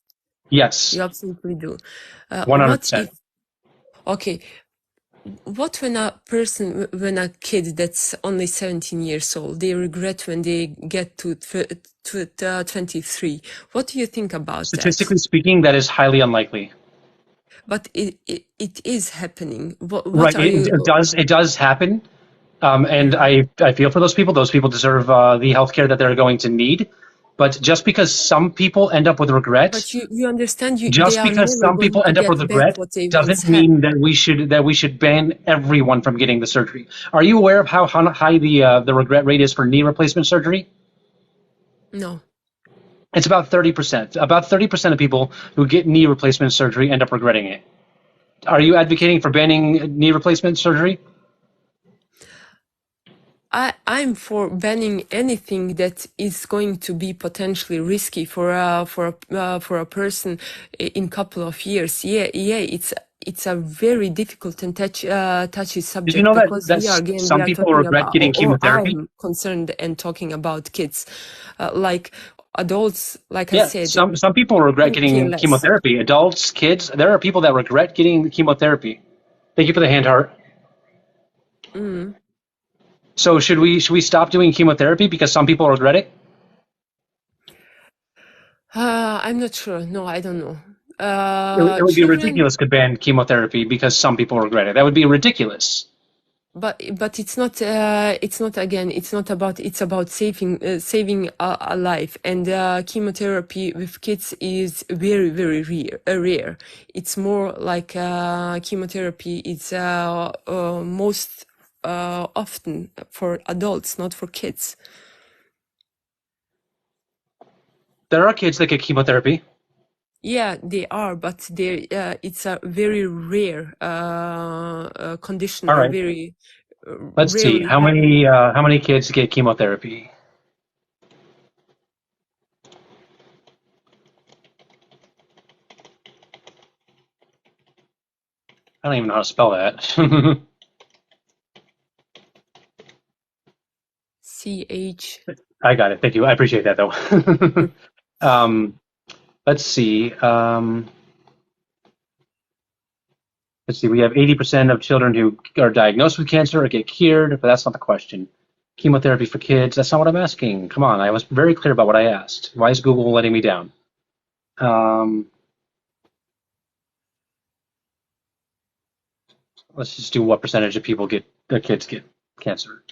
Yes. You absolutely do. 100%. Okay. what when when a kid that's only 17 years old, they regret when they get to 23? What do you think about that? Statistically speaking, that is highly unlikely. But it is happening. What Right, are you? it does happen, and I feel for those people. Those people deserve the healthcare that they're going to need. But just because some people end up with regret, But you understand, just they are because never some going people to end up get with back regret, what they once doesn't had. mean that we should ban everyone from getting the surgery. Are you aware of how high the regret rate is for knee replacement surgery? No. It's about 30%. About 30% of people who get knee replacement surgery end up regretting it. Are you advocating for banning knee replacement surgery? I'm for banning anything that is going to be potentially risky for a person in couple of years. Yeah, it's a very difficult and touchy Did you subject, know that because we some are people talking regret about, getting or chemotherapy? I'm concerned and talking about kids, like adults. Like I Yeah, said, some people regret couldn't care getting less. chemotherapy. Adults, kids, there are people that regret getting chemotherapy. Thank you for the hand heart. Mm. So should we stop doing chemotherapy because some people regret it? I'm not sure. No, I don't know. It would be Children. ridiculous to ban chemotherapy because some people regret it. That would be ridiculous. But it's not again, it's not about, it's about saving a life. And chemotherapy with kids is very, very rare. It's more like chemotherapy is most often for adults, not for kids. There are kids that get chemotherapy. Yeah, they are, but it's a very rare condition, All or right. very Let's see rarely how happening. many kids get chemotherapy. I don't even know how to spell that. CH. I got it. Thank you. I appreciate that though. Let's see. Let's see. We have 80% of children who are diagnosed with cancer or get cured, but that's not the question. Chemotherapy for kids. That's not what I'm asking. Come on. I was very clear about what I asked. Why is Google letting me down? Let's just do what percentage of people their kids get cancer.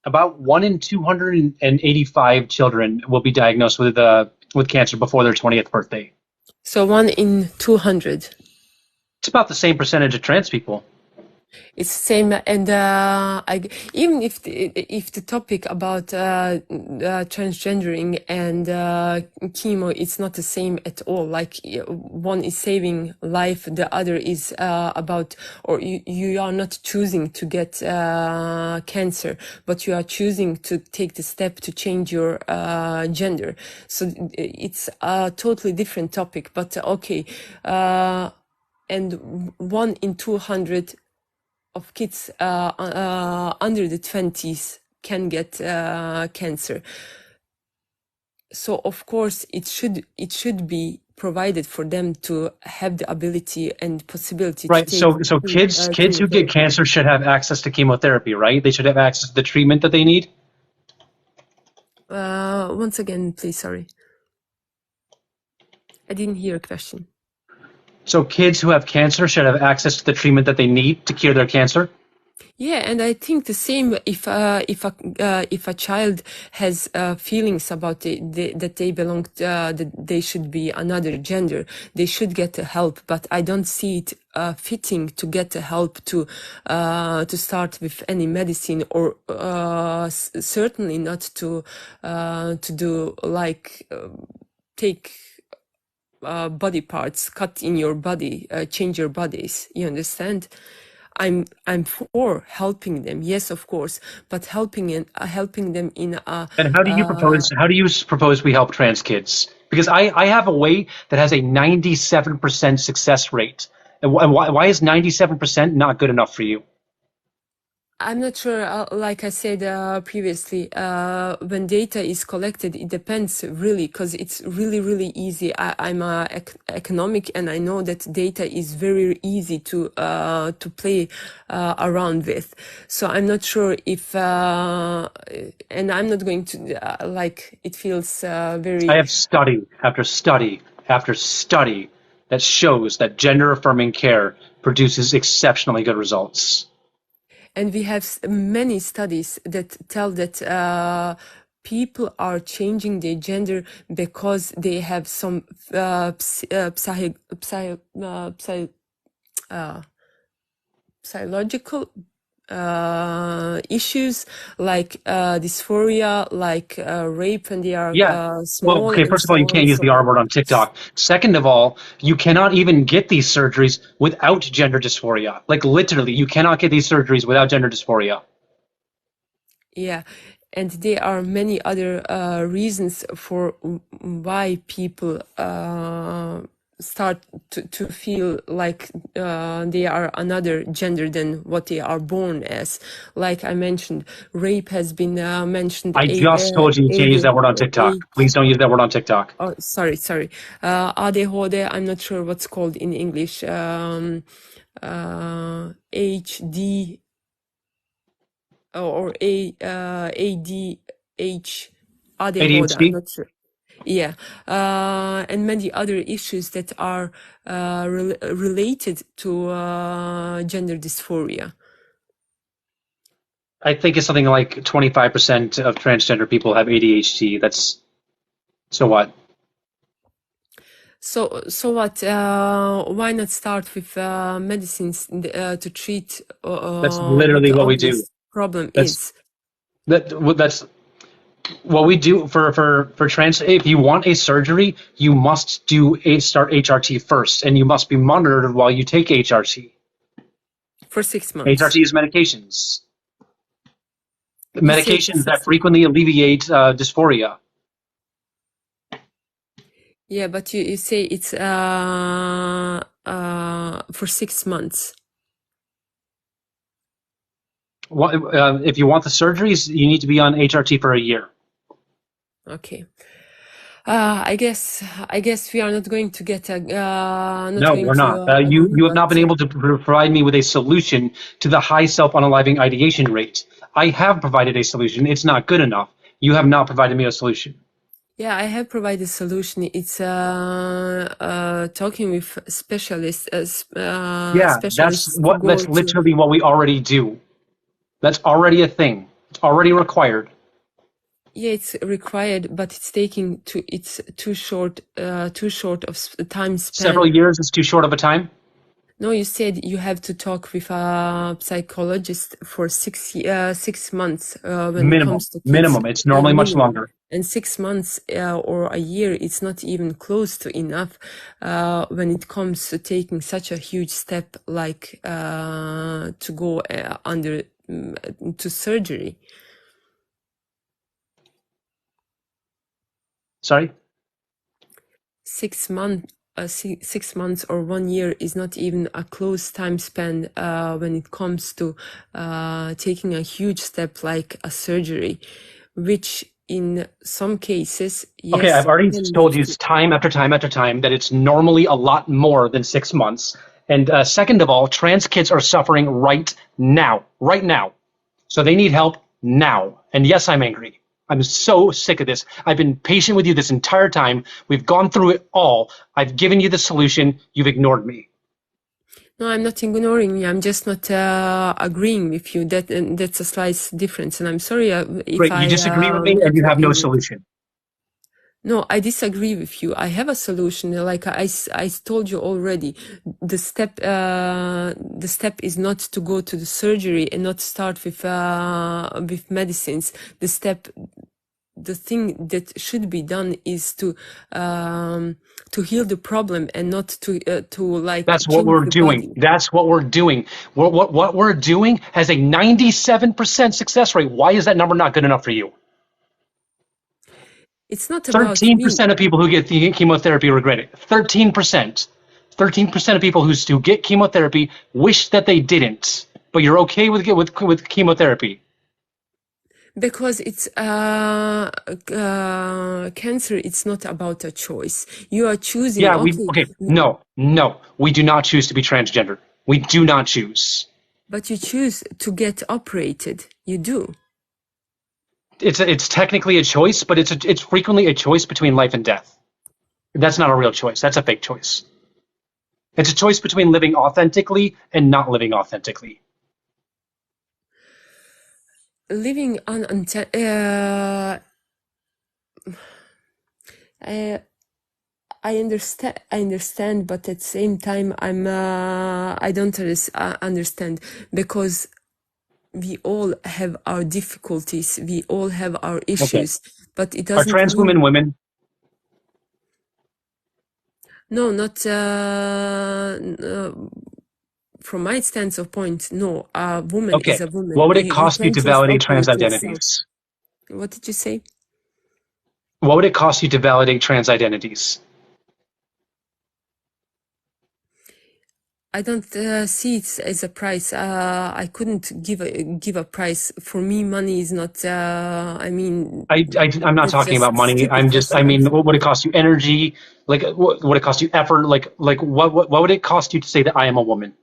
About 1 in 285 children will be diagnosed with cancer before their 20th birthday. So 1 in 200. It's about the same percentage of trans people. It's the same, and even if the topic about transgendering and chemo, it's not the same at all. Like one is saving life, the other is about, or you are not choosing to get cancer, but you are choosing to take the step to change your gender. So it's a totally different topic. But okay, and 1 in 200 of kids under the 20s can get cancer. So of course it should be provided for them to have the ability and possibility Right. to take So kids who get cancer should have access to chemotherapy, right? They should have access to the treatment that they need. Once again, please, sorry. I didn't hear a question. So kids who have cancer should have access to the treatment that they need to cure their cancer. Yeah, and I think the same if a child has feelings about that they belong, that they should be another gender, they should get the help. But I don't see it fitting to get the help to start with any medicine, or certainly not to do like take body parts, cut in your body, change your bodies. You understand? I'm for helping them, yes, of course, but helping them in a. And how do you propose we help trans kids? Because I have a way that has a 97% success rate. And why is 97% not good enough for you? I'm not sure, like I said previously, when data is collected, it depends really, because it's really, really easy. I'm economic, and I know that data is very easy to play around with. So I'm not sure if, and I'm not going to, like, it feels very... I have study after study after study that shows that gender-affirming care produces exceptionally good results. And we have many studies that tell that people are changing their gender because they have some psychological issues, like dysphoria, like rape when they are Well, small, okay, and first of so all, you on can't and use so the R on. word on TikTok. Second of all, you cannot even get these surgeries without gender dysphoria. Like, literally, you cannot get these surgeries without gender dysphoria. Yeah, and there are many other reasons for why people start to feel like they are another gender than what they are born as. Like I mentioned, rape has been mentioned. I just told you can't use that word on TikTok. Please don't use that word on TikTok. Oh, sorry. ADHD, I'm not sure what's called in English. HD or ADH, ADHD, I'm ADHD? not sure. Yeah, and many other issues that are related to gender dysphoria. I think it's something like 25% of transgender people have ADHD. That's, so what? So what? Why not start with medicines to treat That's what literally the what we do. obvious problem That's is? that's what we do for trans. If you want a surgery, you must start HRT first, and you must be monitored while you take HRT. For 6 months. HRT is medications. You said Medications 6 that frequently alleviate dysphoria. Yeah, but you say it's for 6 months. If you want the surgeries, you need to be on HRT for a year. Okay. I guess we are not going to get a No, we're not. You have not been able to provide me with a solution to the high self-unaliving ideation rate. I have provided a solution. It's not good enough. You have not provided me a solution. Yeah, I have provided a solution. It's talking with specialists. Yeah, Specialists that's literally what we already do. That's already a thing. It's already required. Yeah, it's required, but it's taking it's too short of time span. Several years is too short of a time? No, you said you have to talk with a psychologist for 6 months when it comes to kids. Minimum. It's normally much longer. And 6 months or a year, it's not even close to enough when it comes to taking such a huge step like to go to surgery. Sorry? 6 months. 6 months or 1 year is not even a close time span when it comes to taking a huge step like a surgery, which in some cases, yes. Okay, I've already told you time after time after time that it's normally a lot more than 6 months. And second of all, trans kids are suffering right now. So they need help now. And yes, I'm angry. I'm so sick of this. I've been patient with you this entire time. We've gone through it all. I've given you the solution. You've ignored me. No, I'm not ignoring you. I'm just not agreeing with you. That's a slight difference. And I'm sorry if Great, you disagree with me and you have no solution. No, I disagree with you. I have a solution. Like I told you already, the step is not to go to the surgery and not start with medicines. The thing that should be done is to heal the problem and not to like. That's what we're doing. That's what we're doing. What we're doing has a 97% success rate. Why is that number not good enough for you? It's not about 13% of people who get the chemotherapy regret it. 13%. 13% of people who get chemotherapy wish that they didn't. but you're okay with chemotherapy. Because it's cancer. It's not about a choice. You are choosing. Yeah, Okay, no, we do not choose to be transgender. We do not choose. but you choose to get operated. You do. It's technically a choice, but it's frequently a choice between life and death. That's not a real choice. That's a fake choice. It's a choice between living authentically and not living authentically. Living on I understand, but at the same time, I don't understand, because we all have our difficulties, we all have our Okay. issues, but it Are doesn't trans mean, women women? no, not from my stance of point, no, a woman Okay. is a woman. What would it You cost you can't to just validate trans operate yourself. identities? What did you say? What would it cost you to validate trans identities? I don't see it as a price. I couldn't give a price. For me, money is not. I mean, I'm not that's talking about just money. stupid I question. mean, what would it cost you energy? Like, what would it cost you effort? Like, what would it cost you to say that I am a woman?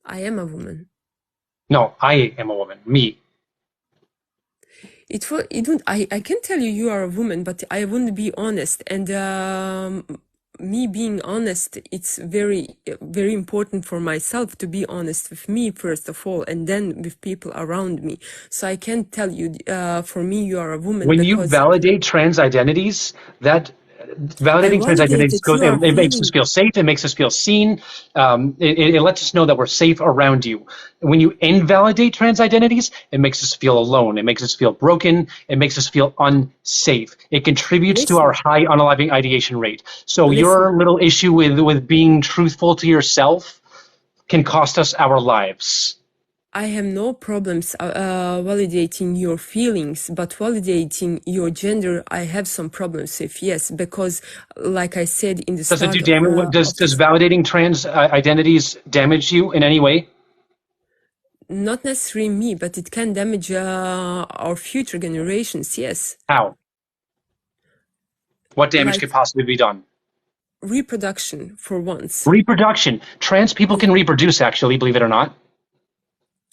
I am a woman. No, I am a woman. Me. It would. I can tell you you are a woman, but I wouldn't be honest. And me being honest, it's very important for myself to be honest with me first of all, and then with people around me. So I can tell you, for me, you are a woman When you because validate trans identities, that I validating trans validate identities that you are it makes us feeling. feel safe. It makes us feel seen. It lets us know that we're safe around you. When you invalidate trans identities, it makes us feel alone. It makes us feel broken. It makes us feel unsafe. It contributes to our Listen, high unaliving ideation rate. So listen. your little issue with being truthful to yourself can cost us our lives. I have no problems validating your feelings, but validating your gender, I have some problems with, yes, because like I said in the Does it do start damage? Does of this, validating trans identities damage you in any way? not necessarily me, but it can damage our future generations, yes. How? What damage Like could possibly be done? reproduction, for once. Reproduction. Trans people can reproduce, actually, believe it or not.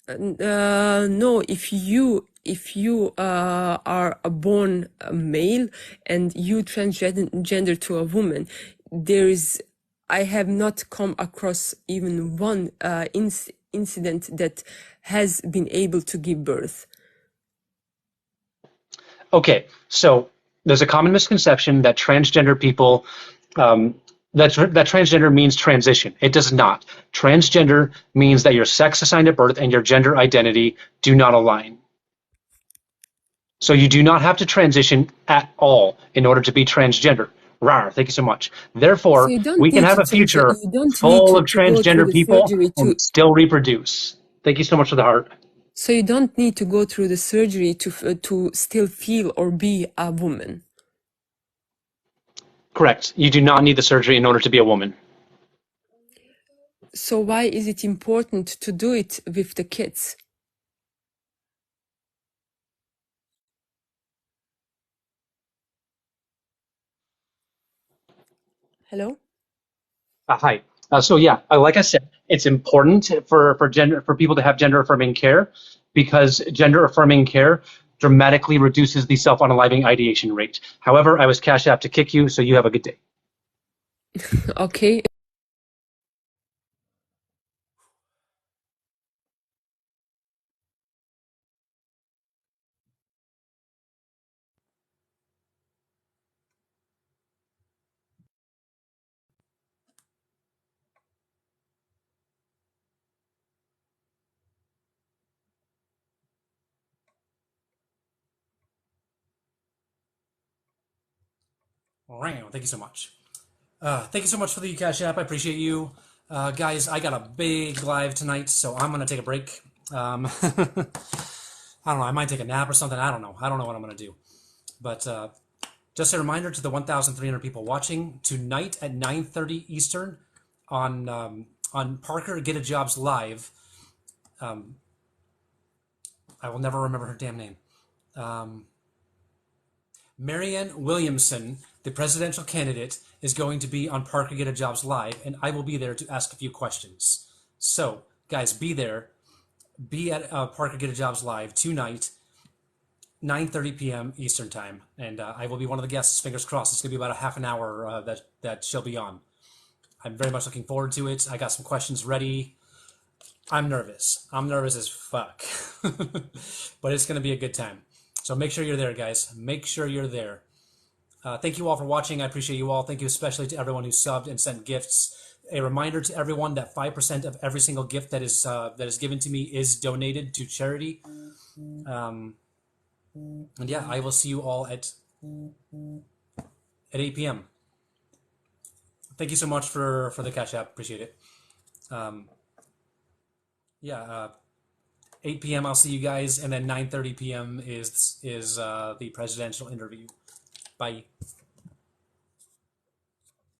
No, if you are a born male and you transgender to a woman, I have not come across even one incident that has been able to give birth. Okay, so there's a common misconception that transgender people, that transgender means transition. It does not. Transgender means that your sex assigned at birth and your gender identity do not align. So you do not have to transition at all in order to be transgender. Rar, thank you so much. So Therefore, you don't we can need have to a future you don't need full of to go through transgender the people surgery and still reproduce. Thank you so much for the heart. so you don't need to go through the surgery to still feel or be a woman. Correct. You do not need the surgery in order to be a woman. So why is it important to do it with the kids? Hello? Hi. So yeah, like I said, it's important for people to have gender affirming care because gender affirming care dramatically reduces the self unaliving ideation rate. However, I was Cash App to kick you, so you have a good day. Okay. Thank you so much. Thank you so much for the Cash App. I appreciate you. Guys, I got a big live tonight, so I'm going to take a break. I don't know. I might take a nap or something. I don't know. I don't know what I'm going to do. But just a reminder to the 1,300 people watching, tonight at 9:30 Eastern on Parker Get a Jobs Live, Um, I will never remember her damn name. Marianne Williamson, the presidential candidate, is going to be on Parker Get a Jobs Live, and I will be there to ask a few questions. So, guys, be there. Be at Parker Get a Jobs Live tonight, 9:30 p.m. Eastern Time, and I will be one of the guests. Fingers crossed. It's going to be about a half an hour that she'll be on. I'm very much looking forward to it. I got some questions ready. I'm nervous. I'm nervous as fuck, but it's going to be a good time. So make sure you're there, guys. Make sure you're there. Thank you all for watching. I appreciate you all. Thank you especially to everyone who subbed and sent gifts. A reminder to everyone that 5% of every single gift that is given to me is donated to charity. And yeah, I will see you all at 8 p.m. Thank you so much for the Cash App. Appreciate it. 8 p.m. I'll see you guys, and then 9:30 p.m. is the presidential interview. Bye.